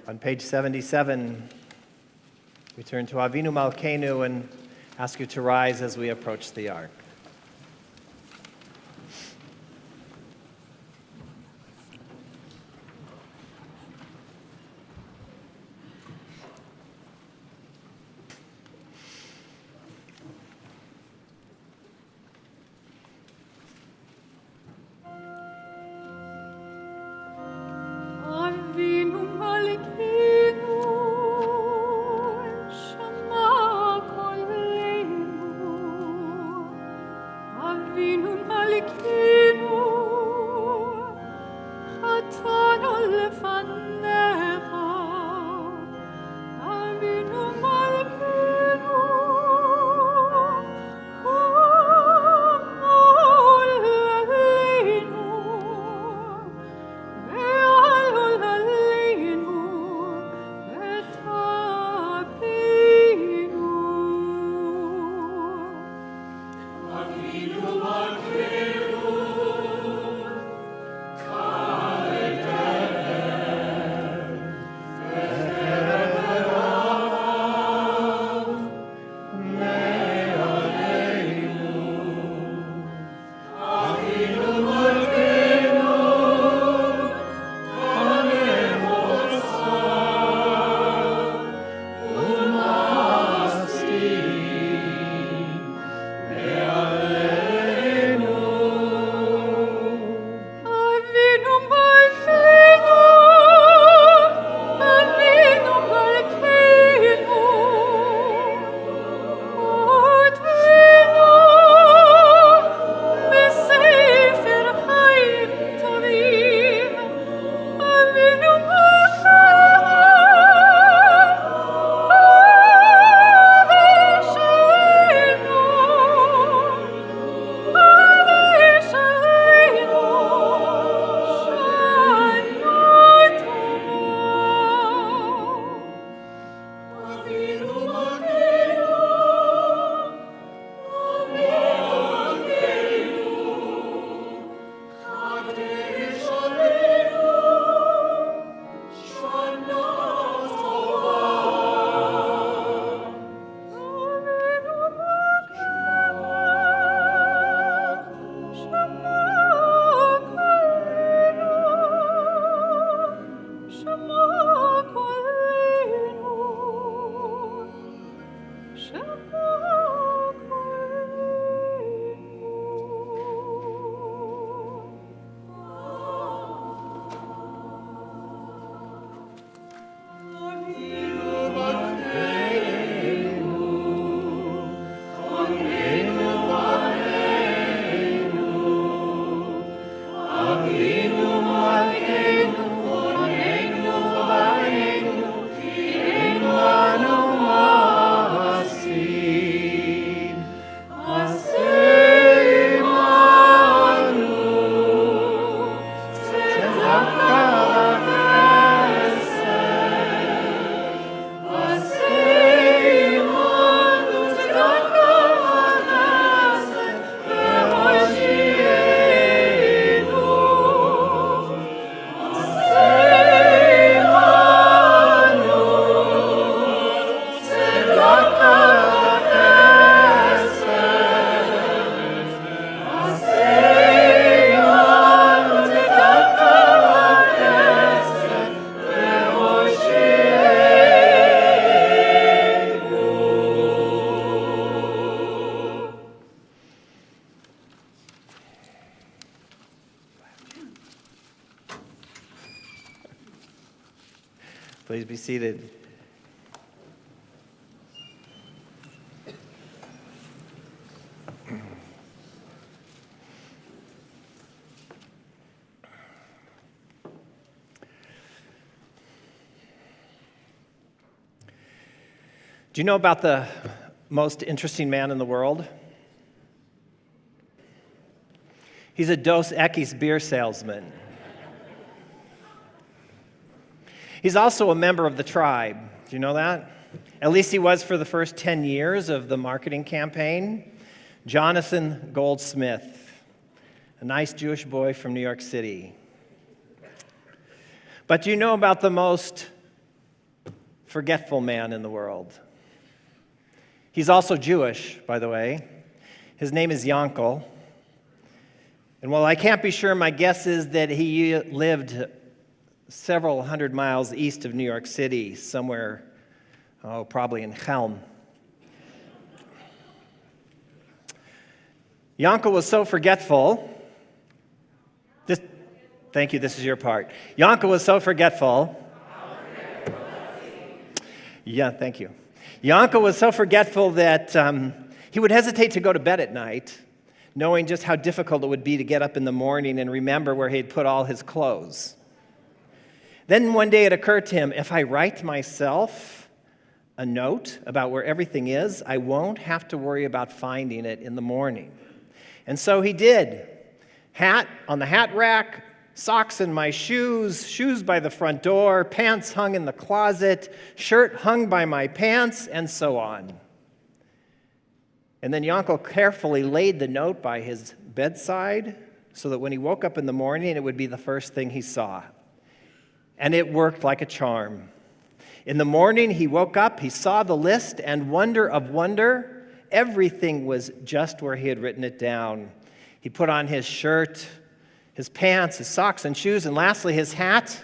On page 77, we turn to Avinu Malkeinu and ask you to rise as we approach the ark. Please be seated. Do you know about the most interesting man in the world? He's a Dos Equis beer salesman. He's also a member of the tribe. Do you know that? At least he was for the first 10 years of the marketing campaign. Jonathan Goldsmith, a nice Jewish boy from New York City. But do you know about the most forgetful man in the world? He's also Jewish, by the way. His name is Yankel. And while I can't be sure, my guess is that he lived several hundred miles east of New York City, somewhere, probably in Chelm. Yankel was so forgetful. Thank you, this is your part. Yankel was so forgetful. Yeah, thank you. Yankel was so forgetful that he would hesitate to go to bed at night, knowing just how difficult it would be to get up in the morning and remember where he had put all his clothes. Then one day it occurred to him, if I write myself a note about where everything is, I won't have to worry about finding it in the morning. And so he did. Hat on the hat rack, socks in my shoes, shoes by the front door, pants hung in the closet, shirt hung by my pants, and so on. And then Yankel carefully laid the note by his bedside so that when he woke up in the morning, it would be the first thing he saw. And it worked like a charm. In the morning, he woke up, he saw the list, and wonder of wonder, everything was just where he had written it down. He put on his shirt, his pants, his socks and shoes, and lastly, his hat,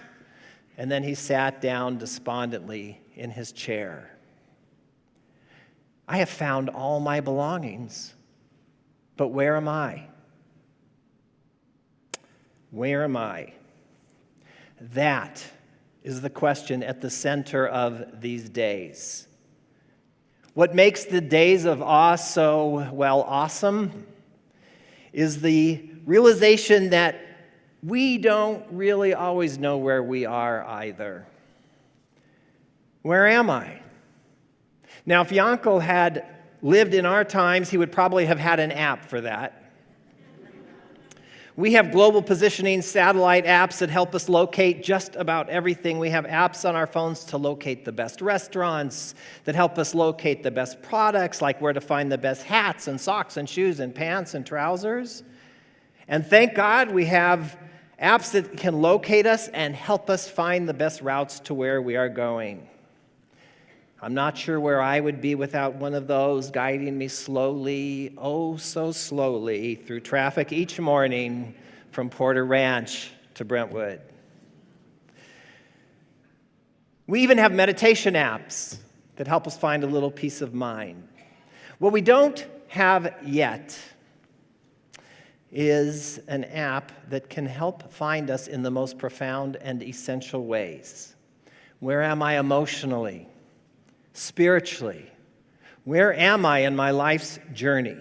and then he sat down despondently in his chair. I have found all my belongings, but where am I? Where am I? That is the question at the center of these days. What makes the days of awe so, awesome is the realization that we don't really always know where we are either. Where am I? Now, if Yankel had lived in our times, he would probably have had an app for that. We have global positioning satellite apps that help us locate just about everything. We have apps on our phones to locate the best restaurants, that help us locate the best products, like where to find the best hats and socks and shoes and pants and trousers. And thank God we have apps that can locate us and help us find the best routes to where we are going. I'm not sure where I would be without one of those guiding me slowly, oh so slowly, through traffic each morning from Porter Ranch to Brentwood. We even have meditation apps that help us find a little peace of mind. What we don't have yet is an app that can help find us in the most profound and essential ways. Where am I emotionally? Spiritually? Where am I in my life's journey?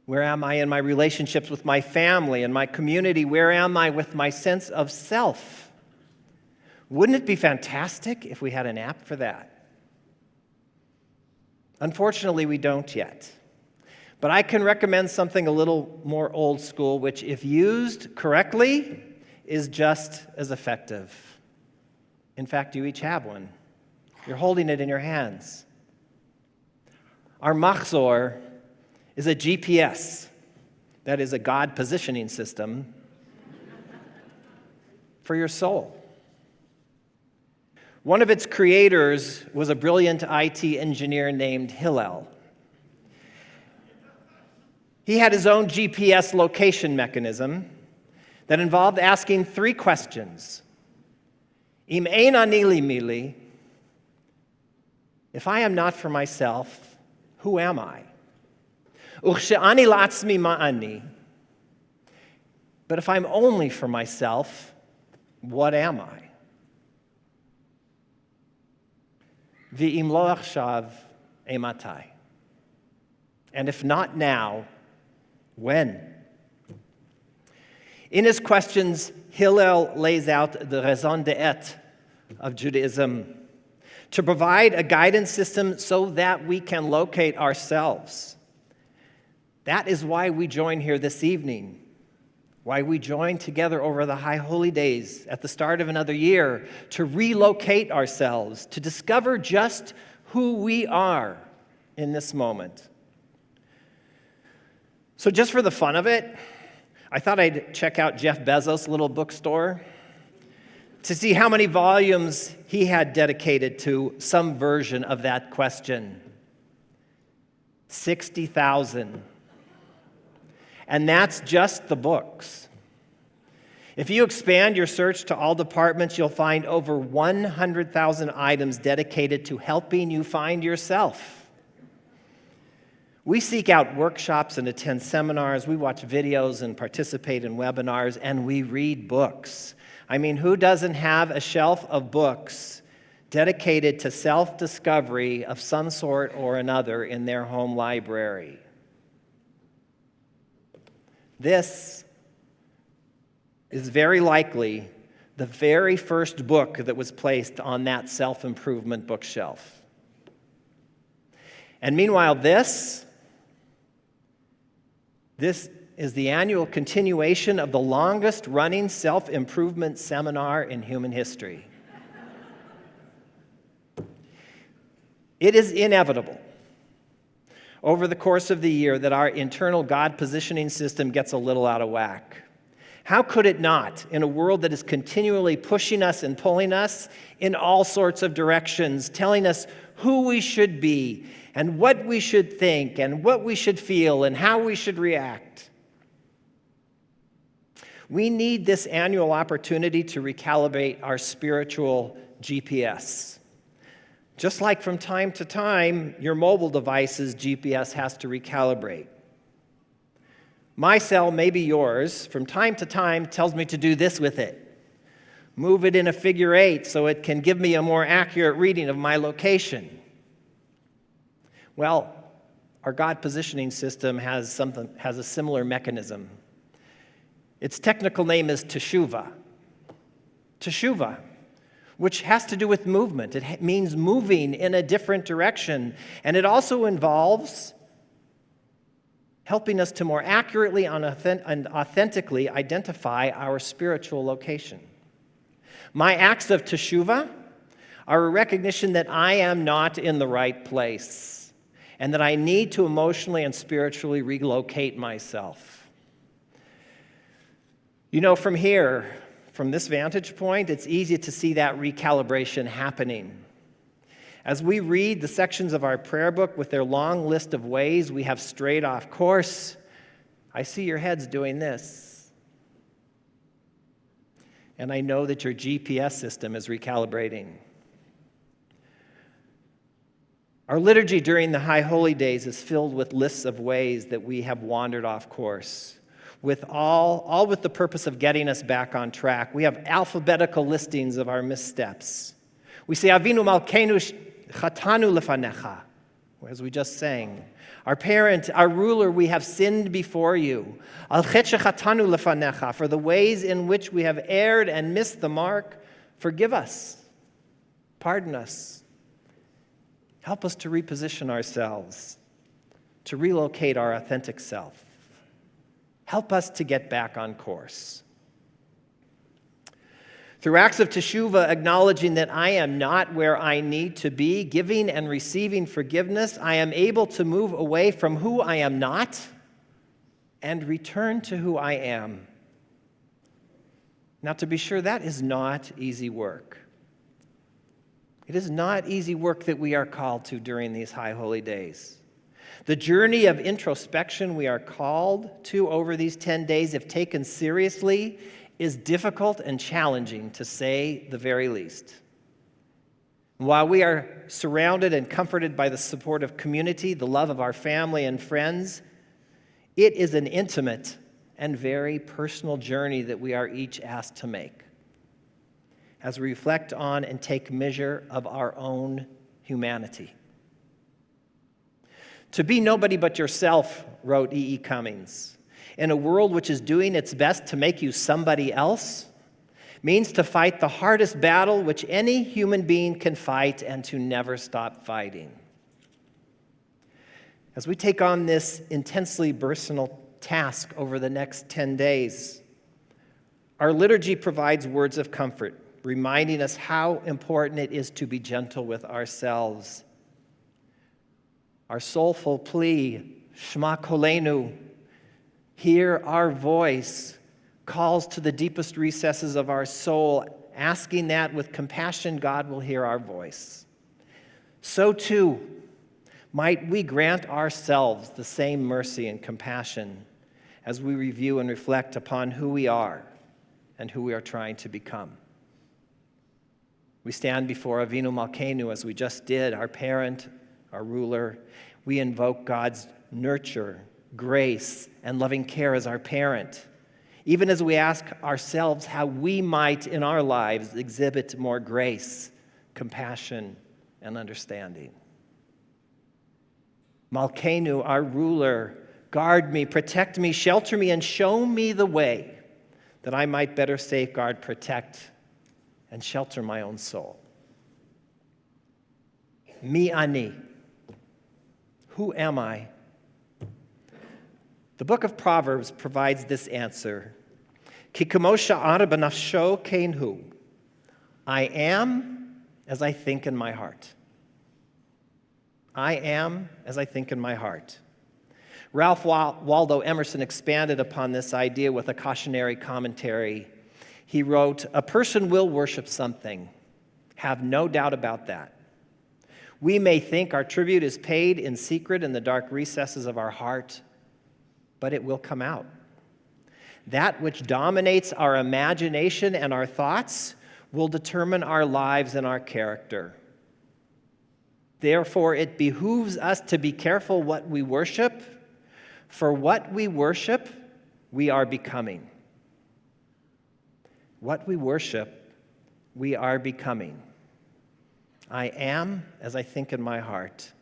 Where am I in my relationships with my family and my community? Where am I with my sense of self? Wouldn't it be fantastic if we had an app for that? Unfortunately, we don't yet. But I can recommend something a little more old school, which, if used correctly, is just as effective. In fact, you each have one. You're holding it in your hands. Our machzor is a GPS, that is a God positioning system, for your soul. One of its creators was a brilliant IT engineer named Hillel. He had his own GPS location mechanism that involved asking 3 questions. Im ein ani li mili, if I am not for myself, who am I? Uchshe'ani la'atzmi ma'ani, but if I'm only for myself, what am I? V'im lo achshav ematai, and if not now, when? In his questions, Hillel lays out the raison d'être of Judaism, to provide a guidance system so that we can locate ourselves. That is why we join here this evening, why we join together over the High Holy Days at the start of another year to relocate ourselves, to discover just who we are in this moment. So just for the fun of it, I thought I'd check out Jeff Bezos' little bookstore to see how many volumes he had dedicated to some version of that question. 60,000. And that's just the books. If you expand your search to all departments, you'll find over 100,000 items dedicated to helping you find yourself. We seek out workshops and attend seminars, we watch videos and participate in webinars, and we read books. I mean, who doesn't have a shelf of books dedicated to self-discovery of some sort or another in their home library? This is very likely the very first book that was placed on that self-improvement bookshelf. And meanwhile, this is the annual continuation of the longest-running self-improvement seminar in human history. It is inevitable over the course of the year that our internal God positioning system gets a little out of whack. How could it not, in a world that is continually pushing us and pulling us in all sorts of directions, telling us who we should be and what we should think and what we should feel and how we should react? We need this annual opportunity to recalibrate our spiritual GPS. Just like from time to time, your mobile device's GPS has to recalibrate. My cell, maybe yours, from time to time tells me to do this with it. Move it in a figure 8 so it can give me a more accurate reading of my location. Well, our God positioning system has a similar mechanism. Its technical name is teshuvah. Teshuvah, which has to do with movement. It means moving in a different direction. And it also involves helping us to more accurately and authentically identify our spiritual location. My acts of teshuvah are a recognition that I am not in the right place and that I need to emotionally and spiritually relocate myself. You know, from here, from this vantage point, it's easy to see that recalibration happening. As we read the sections of our prayer book with their long list of ways we have strayed off course, I see your heads doing this. And I know that your GPS system is recalibrating. Our liturgy during the High Holy Days is filled with lists of ways that we have wandered off course, with all with the purpose of getting us back on track. We have alphabetical listings of our missteps. We say, Avinu Malkeinu Chatanu Lefanecha, as we just sang. Our parent, our ruler, we have sinned before you. Al Chet Shechatanu Lefanecha, for the ways in which we have erred and missed the mark, forgive us, pardon us. Help us to reposition ourselves, to relocate our authentic self. Help us to get back on course. Through acts of teshuvah, acknowledging that I am not where I need to be, giving and receiving forgiveness, I am able to move away from who I am not and return to who I am. Now, to be sure, that is not easy work. It is not easy work that we are called to during these high holy days. The journey of introspection we are called to over these 10 days, if taken seriously, is difficult and challenging, to say the very least. While we are surrounded and comforted by the support of community, the love of our family and friends, it is an intimate and very personal journey that we are each asked to make as we reflect on and take measure of our own humanity. To be nobody but yourself, wrote E.E. Cummings, in a world which is doing its best to make you somebody else, means to fight the hardest battle which any human being can fight and to never stop fighting. As we take on this intensely personal task over the next 10 days, our liturgy provides words of comfort, reminding us how important it is to be gentle with ourselves. Our soulful plea, Shema Kolenu, hear our voice, calls to the deepest recesses of our soul, asking that with compassion God will hear our voice. So too, might we grant ourselves the same mercy and compassion as we review and reflect upon who we are and who we are trying to become. We stand before Avinu Malkeinu, as we just did, our parent, our ruler. We invoke God's nurture, grace, and loving care as our parent, even as we ask ourselves how we might in our lives exhibit more grace, compassion, and understanding. Malkeinu, our ruler, guard me, protect me, shelter me, and show me the way that I might better safeguard, protect, and shelter my own soul. Mi ani. Who am I? The book of Proverbs provides this answer. Ki kamo sha'ar b'nafsho kein hu. I am as I think in my heart. I am as I think in my heart. Ralph Waldo Emerson expanded upon this idea with a cautionary commentary. He wrote, "A person will worship something. Have no doubt about that. We may think our tribute is paid in secret in the dark recesses of our heart, but it will come out. That which dominates our imagination and our thoughts will determine our lives and our character. Therefore, it behooves us to be careful what we worship, for what we worship, we are becoming." What we worship, we are becoming. I am as I think in my heart.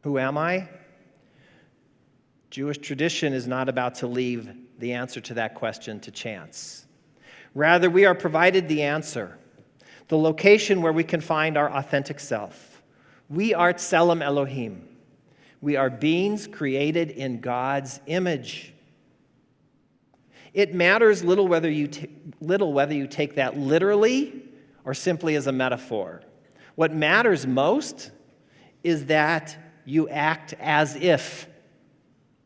Who am I? Jewish tradition is not about to leave the answer to that question to chance. Rather, we are provided the answer, the location where we can find our authentic self. We are Tselem Elohim. We are beings created in God's image. It matters little whether you take that literally or simply as a metaphor. What matters most is that you act as if.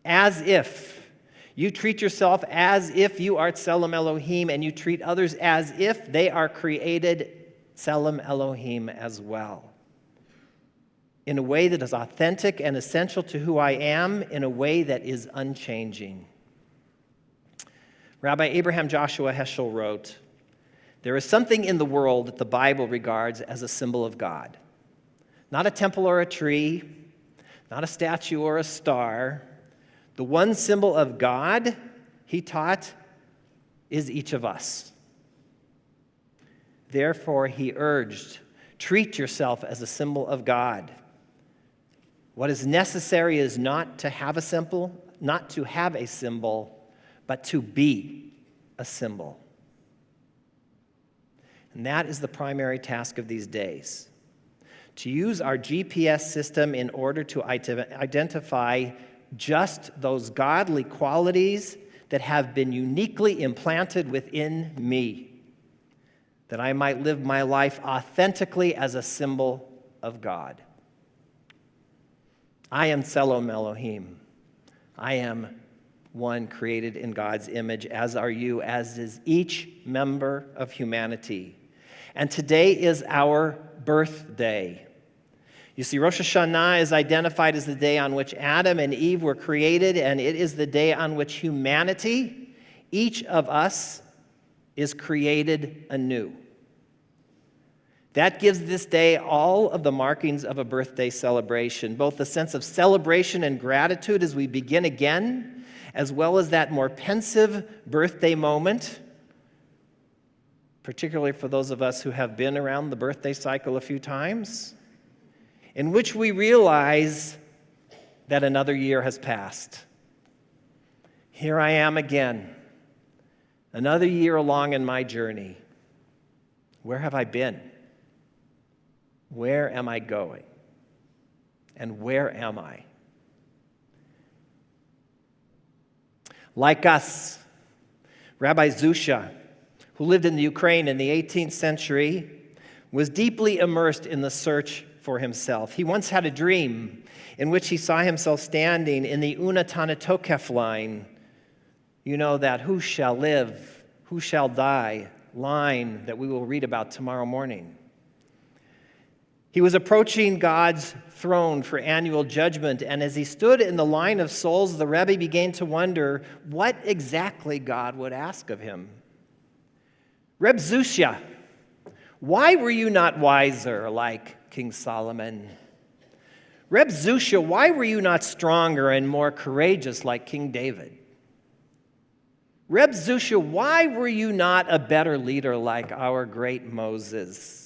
As if. You treat yourself as if you are Tselem Elohim, and you treat others as if they are created Tselem Elohim as well. In a way that is authentic and essential to who I am, in a way that is unchanging. Rabbi Abraham Joshua Heschel wrote, "There is something in the world that the Bible regards as a symbol of God. Not a temple or a tree, not a statue or a star. The one symbol of God," he taught, "is each of us." Therefore, he urged, treat yourself as a symbol of God. What is necessary is not to have a symbol, but to be a symbol. And that is the primary task of these days. To use our GPS system in order to identify just those godly qualities that have been uniquely implanted within me, that I might live my life authentically as a symbol of God. I am Tselem Elohim. I am one created in God's image, as are you, as is each member of humanity. And today is our birthday. You see, Rosh Hashanah is identified as the day on which Adam and Eve were created, and it is the day on which humanity, each of us, is created anew. That gives this day all of the markings of a birthday celebration, both the sense of celebration and gratitude as we begin again, as well as that more pensive birthday moment, particularly for those of us who have been around the birthday cycle a few times, in which we realize that another year has passed. Here I am again, another year along in my journey. Where have I been? Where am I going? And where am I? Like us, Rabbi Zusha, who lived in the Ukraine in the 18th century, was deeply immersed in the search for himself. He once had a dream in which he saw himself standing in the Unatana Tokef line. You know, that who shall live, who shall die line that we will read about tomorrow morning. He was approaching God's throne for annual judgment, and as he stood in the line of souls, the Rebbe began to wonder what exactly God would ask of him. Reb Zusha, why were you not wiser like King Solomon? Reb Zusha, why were you not stronger and more courageous like King David? Reb Zusha, why were you not a better leader like our great Moses?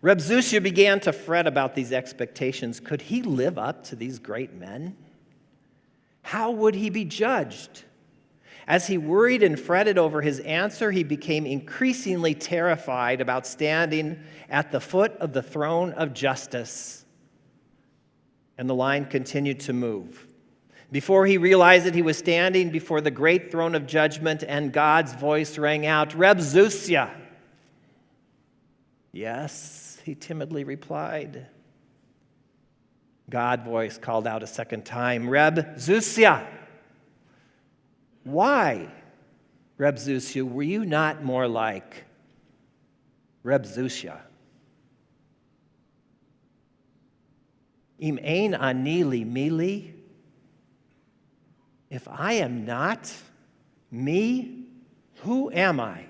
Reb Zusha began to fret about these expectations. Could he live up to these great men? How would he be judged? As he worried and fretted over his answer, he became increasingly terrified about standing at the foot of the throne of justice. And the line continued to move. Before he realized it, he was standing before the great throne of judgment, and God's voice rang out, Reb Zusha. Yes, he timidly replied. God's voice called out a second time, Reb Zusha. Why, Reb Zusha, were you not more like Reb Zusha? Im ein ani li mili. If I am not me, who am I?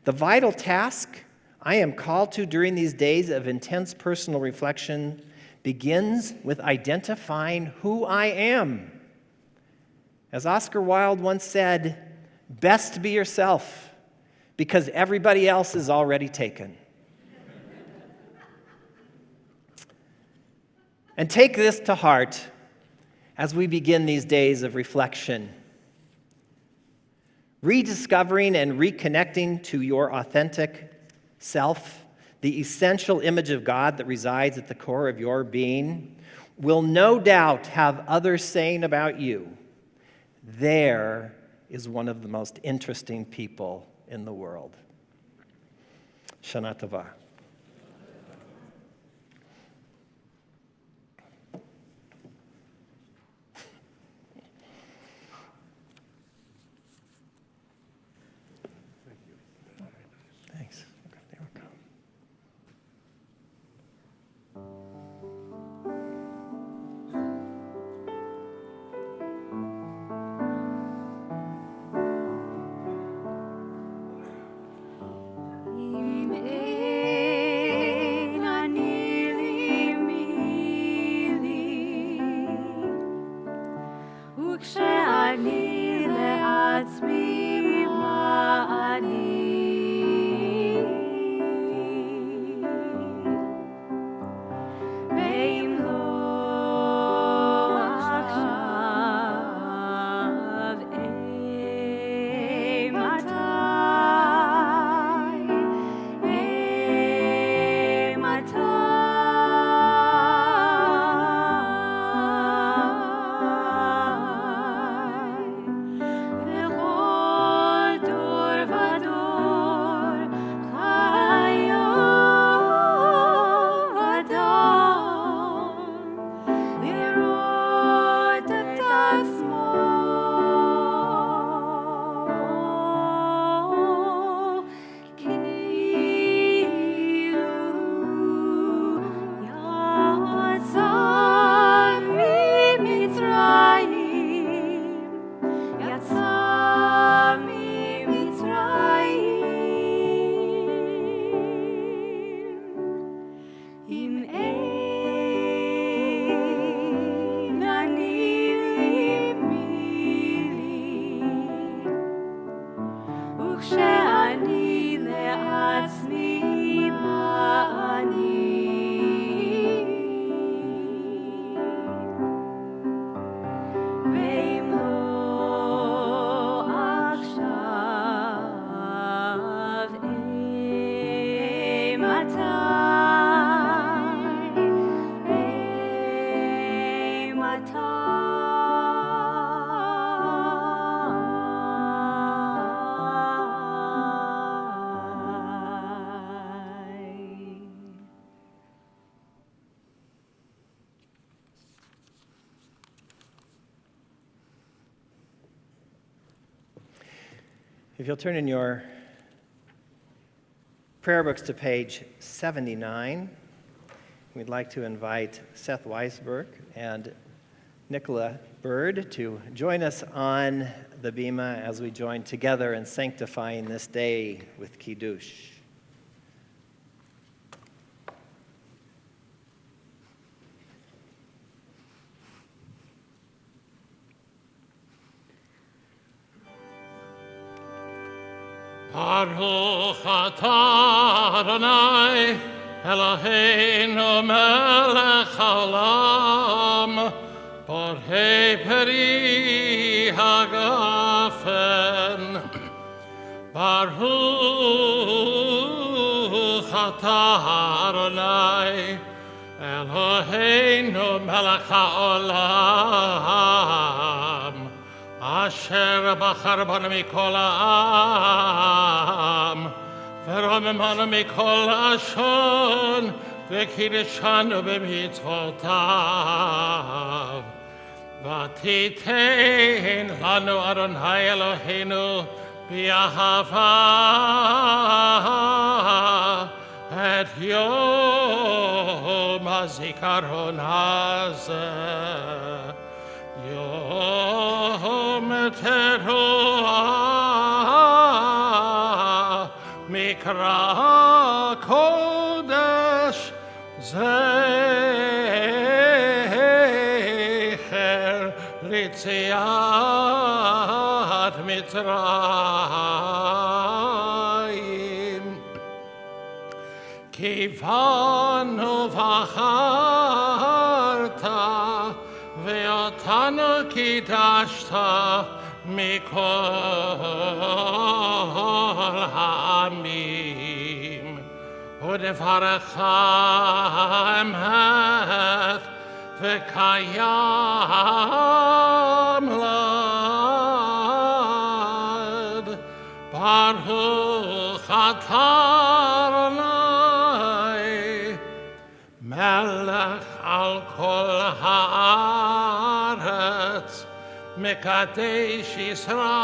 The vital task I am called to during these days of intense personal reflection begins with identifying who I am. As Oscar Wilde once said, best be yourself, because everybody else is already taken. And take this to heart as we begin these days of reflection. Rediscovering and reconnecting to your authentic self, the essential image of God that resides at the core of your being, will no doubt have others saying about you, there is one of the most interesting people in the world. Shana Tova. Thanks. Okay, there we go. וכשאני לעצמי מה אני, ואם לא עכשיו, מתי? If you'll turn in your prayer books to page 79, we'd like to invite Seth Weisberg and Nicola Bird to join us on the Bima as we join together in sanctifying this day with Kiddush. Baruch atah Adonai Eloheinu melech haolam borei peri hagafen Baruch atah Adonai Eloheinu melech haolam Asher bachar banu mikol ha'am ורוממנו מכל לשון וקידשנו במצוותיו ותיתן לנו אדוני אלוהינו באהבה את יום הזיכרון הזה יום תרועה מקרא קודש זכר ליציאת מצרים כי בנו בחרת ואותנו קידשת מכל העמים ודברך אמת וקיים לעד. ברוך אתה אדוני, מלך על כל הארץ, מקדש ישראל,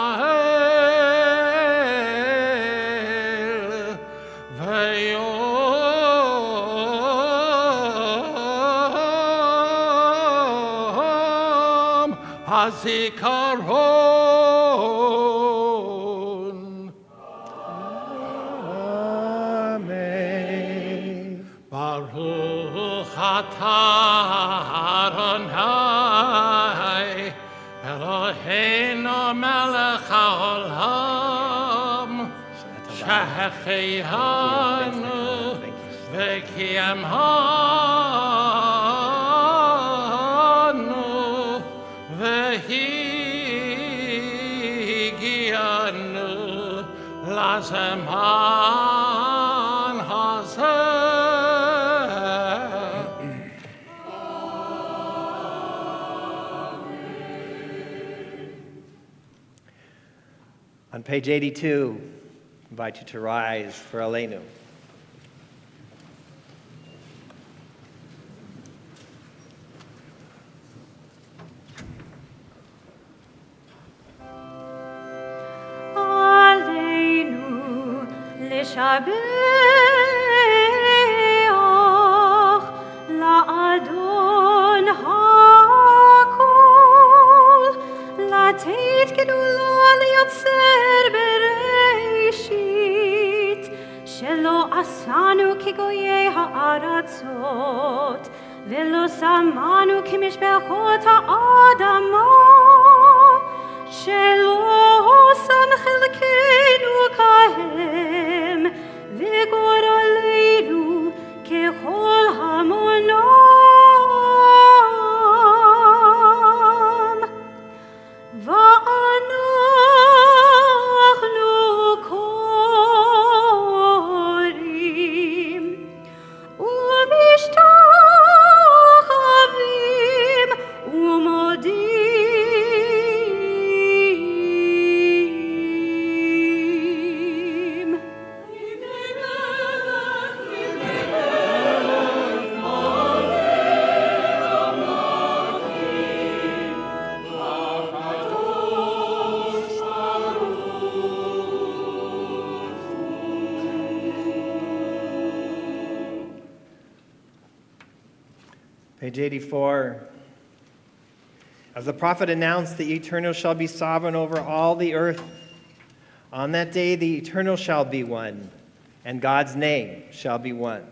ויום הזיכרון. Amen. ברוך אתה אדוני, אלוהינו מלך העולם, שהחיינו וקיימנו והגיענו לזמן הזה. On page 82, I invite you to rise for Aleinu. עלינו לשבח לאדון הכל, לתת גדולה ליוצר בראשית, שלא עשנו כגויי הארצות, ולא שמנו כמשפחות האדמה, שלא שם חלקנו כהם, וגורלנו ככל המונם. ואנחנו קוראים ומשתחווים ומודים. Page 84. As the prophet announced, the Eternal shall be sovereign over all the earth. On that day, the Eternal shall be one, and God's name shall be one.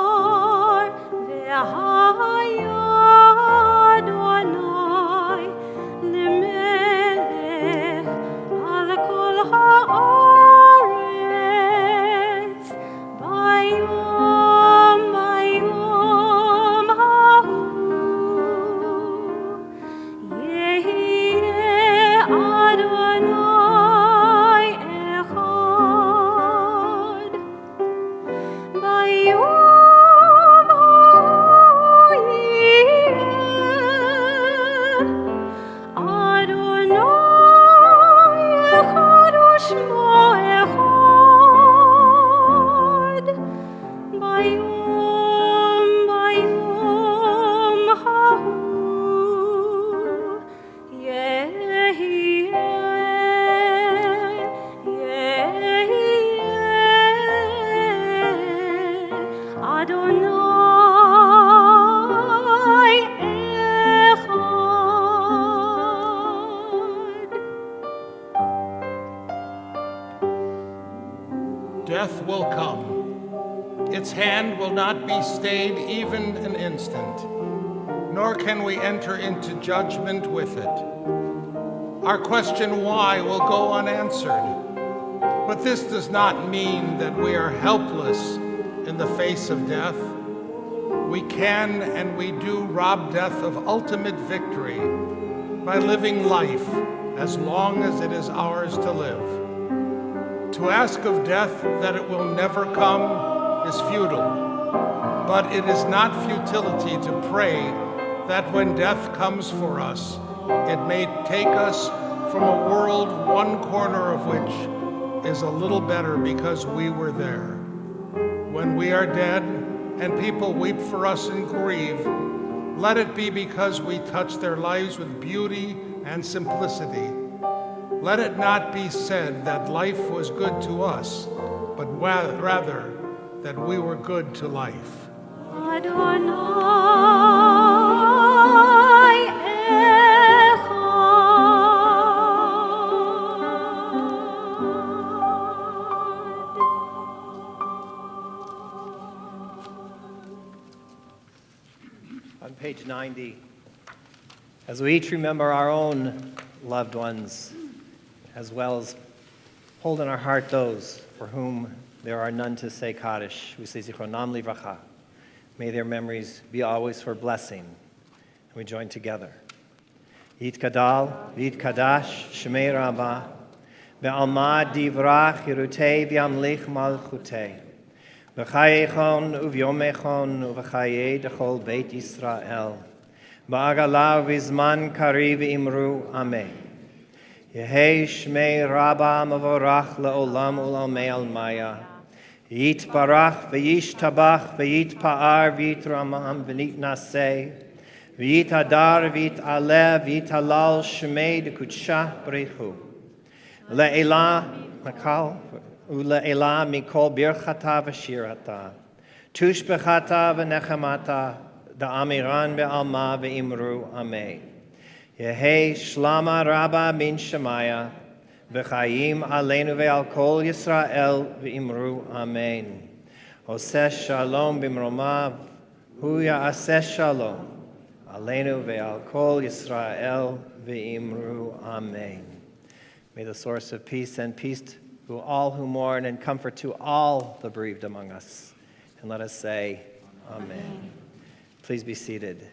ונאמר והיה אדוני למלך על כל הארץ, ביום ההוא יהיה אדוני אחד. ביום ההוא יהיה אדוני אחד ושמו אחד. ביום ההוא אדוני אחד. Death will come. Its hand will not be stayed even an instant, nor can we enter into judgment with it. Our question why will go unanswered, but this does not mean that we are helpless in the face of death. We can and we do rob death of ultimate victory by living life as long as it is ours to live. To ask of death that it will never come is futile, but it is not futility to pray that when death comes for us, it may take us from a world one corner of which is a little better because we were there. When we are dead and people weep for us and grieve, let it be because we touch their lives with beauty and simplicity. Let it not be said that life was good to us, but rather that we were good to life. Adonai On page 90, as we each remember our own loved ones, as well as hold in our heart those for whom there are none to say Kaddish, we say Zichronam Livracha. May their memories be always for blessing. And we join together. Yit Kadal, Yit Kadash, Shemei Rabbah, Be'alma Divrach, Yerutei, V'yamlich Malchutei. V'chayechon uvyomechon uv'chayei dechol Beit Yisrael. Ba'agala v'zman kari v'imru Amen. Yehei Shmei Rabba Mavorach Le'olam U'Lamei Almaya. Yit Barach v'yish Tabach v'yit Pa'ar v'yit Ramam v'yit Naseh. V'yit Adar v'yit Aleh v'yit Halal Shmei D'Kudsha B'rechu. Le'elah Makal Ule'elah mikol birchata v'shirata, tushbechata v'nechamata, da'amiran be'alma v'imru amen. Yehei shlama rabba min shemaya, v'chayim aleinu ve'al kol Yisrael v'imru amen. Oseh shalom b'mromav, hu ya'aseh shalom, aleinu ve'al kol Yisrael v'imru amen. May the source of peace and peace to all who mourn and comfort to all the bereaved among us. And let us say, Amen. Please be seated.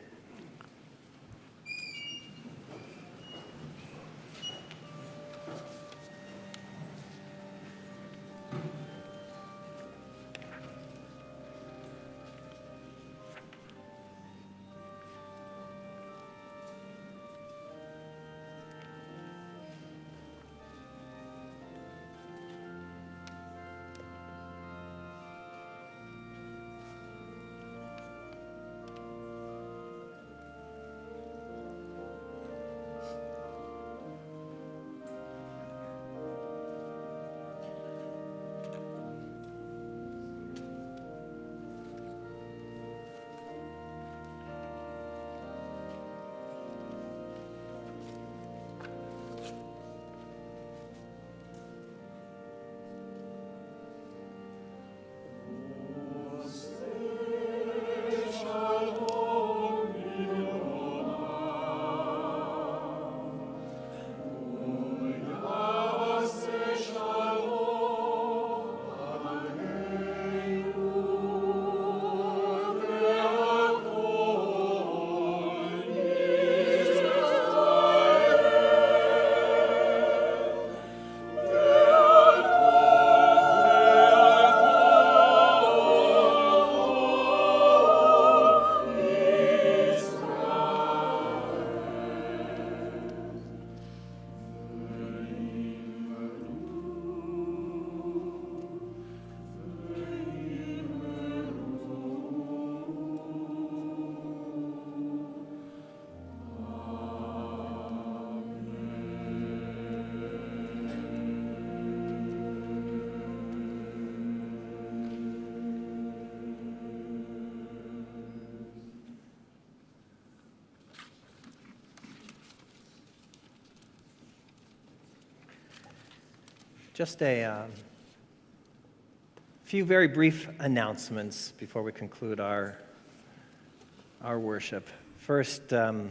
Just a few very brief announcements before we conclude our worship. First, our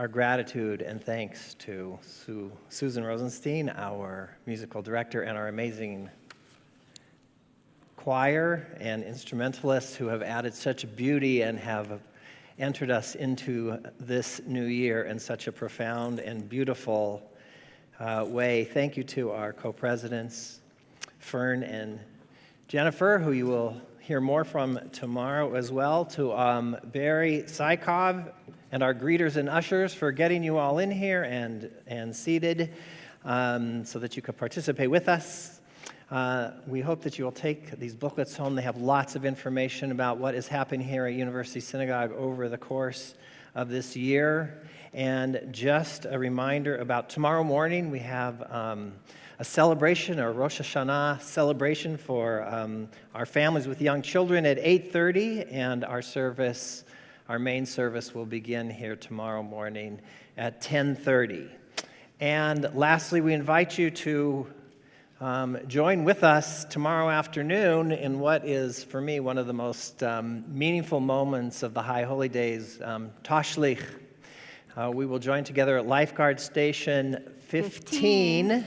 gratitude and thanks to Susan Rosenstein, our musical director, and our amazing choir and instrumentalists who have added such beauty and have entered us into this new year in such a profound and beautiful way. Thank you to our co-presidents, Fern and Jennifer, who you will hear more from tomorrow as well, to Barry Sykov and our greeters and ushers for getting you all in here and seated so that you could participate with us. We hope that you will take these booklets home. They have lots of information about what is happening here at University Synagogue over the course of this year. And just a reminder about tomorrow morning, we have a celebration, a Rosh Hashanah celebration for our families with young children at 8:30, and our main service will begin here tomorrow morning at 10:30. And lastly, we invite you to join with us tomorrow afternoon in what is, for me, one of the most meaningful moments of the High Holy Days, Tashlich. We will join together at Lifeguard Station 15.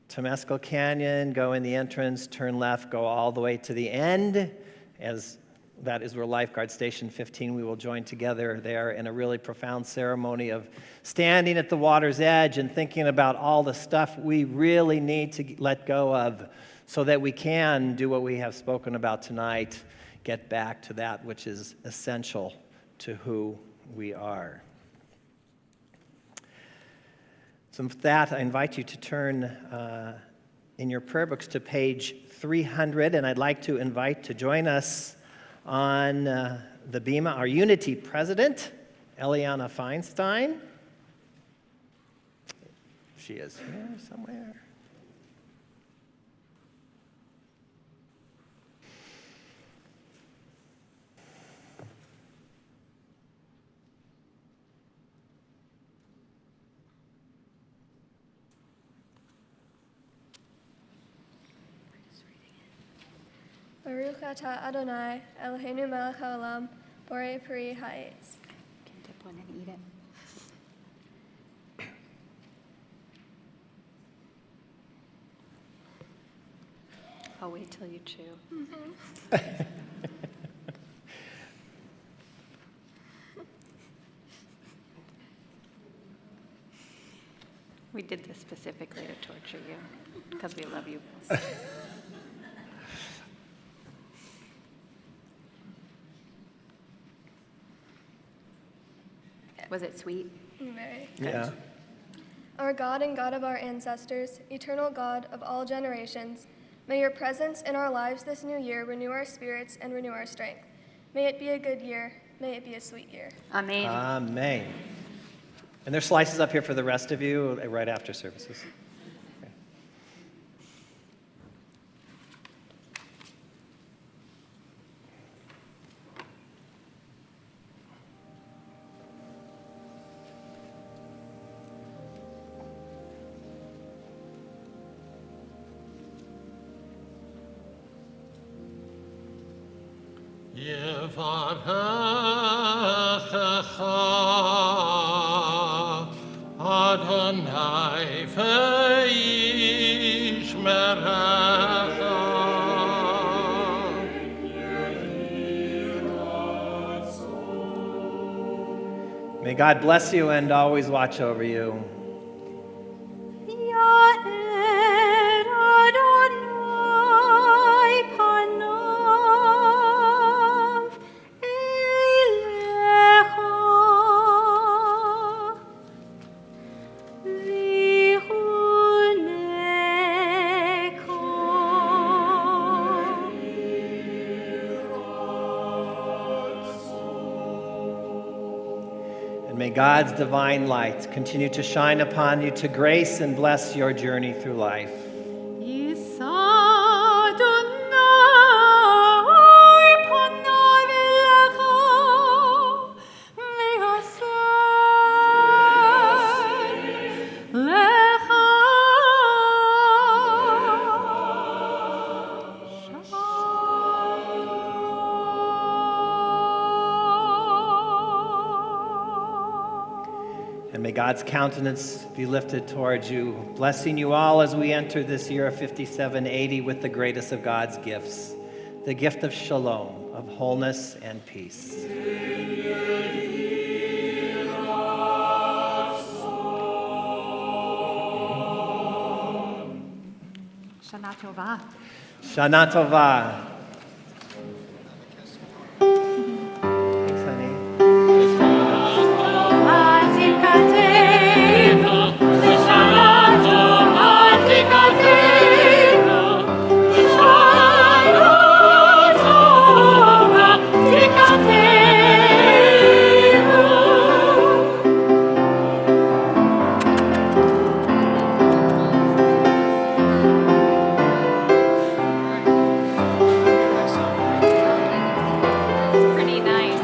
Temescal Canyon, go in the entrance, turn left, go all the way to the end. As that is where Lifeguard Station 15, we will join together there in a really profound ceremony of standing at the water's edge and thinking about all the stuff we really need to let go of so that we can do what we have spoken about tonight, get back to that which is essential to who we are. So with that, I invite you to turn in your prayer books to page 300, and I'd like to invite to join us on the Bima our Unity President, Eliana Feinstein. She is here somewhere. Baruch atah Adonai, Eloheinu melech haolam, borei peri ha'etz. Can dip one and eat it. I'll wait till you chew. We did this specifically to torture you because we love you. Was it sweet? Very. Yeah. Our God and God of our ancestors, eternal God of all generations, may your presence in our lives this new year renew our spirits and renew our strength. May it be a good year. May it be a sweet year. Amen. Amen. And there's slices up here for the rest of you right after services. Yevarechecha Adonai ve'yishmerecha. May God bless you and always watch over you. Yair Adonai panav elecha And may God's divine light continue to shine upon you to grace and bless your journey through life. Yis Adonai panav elecha ve'aseh lecha And may God's countenance be lifted towards you, blessing you all as we enter this year of 5780 with the greatest of God's gifts, the gift of shalom, of wholeness and peace. Tova. Shana Tova. Thanks, honey. Pretty nice.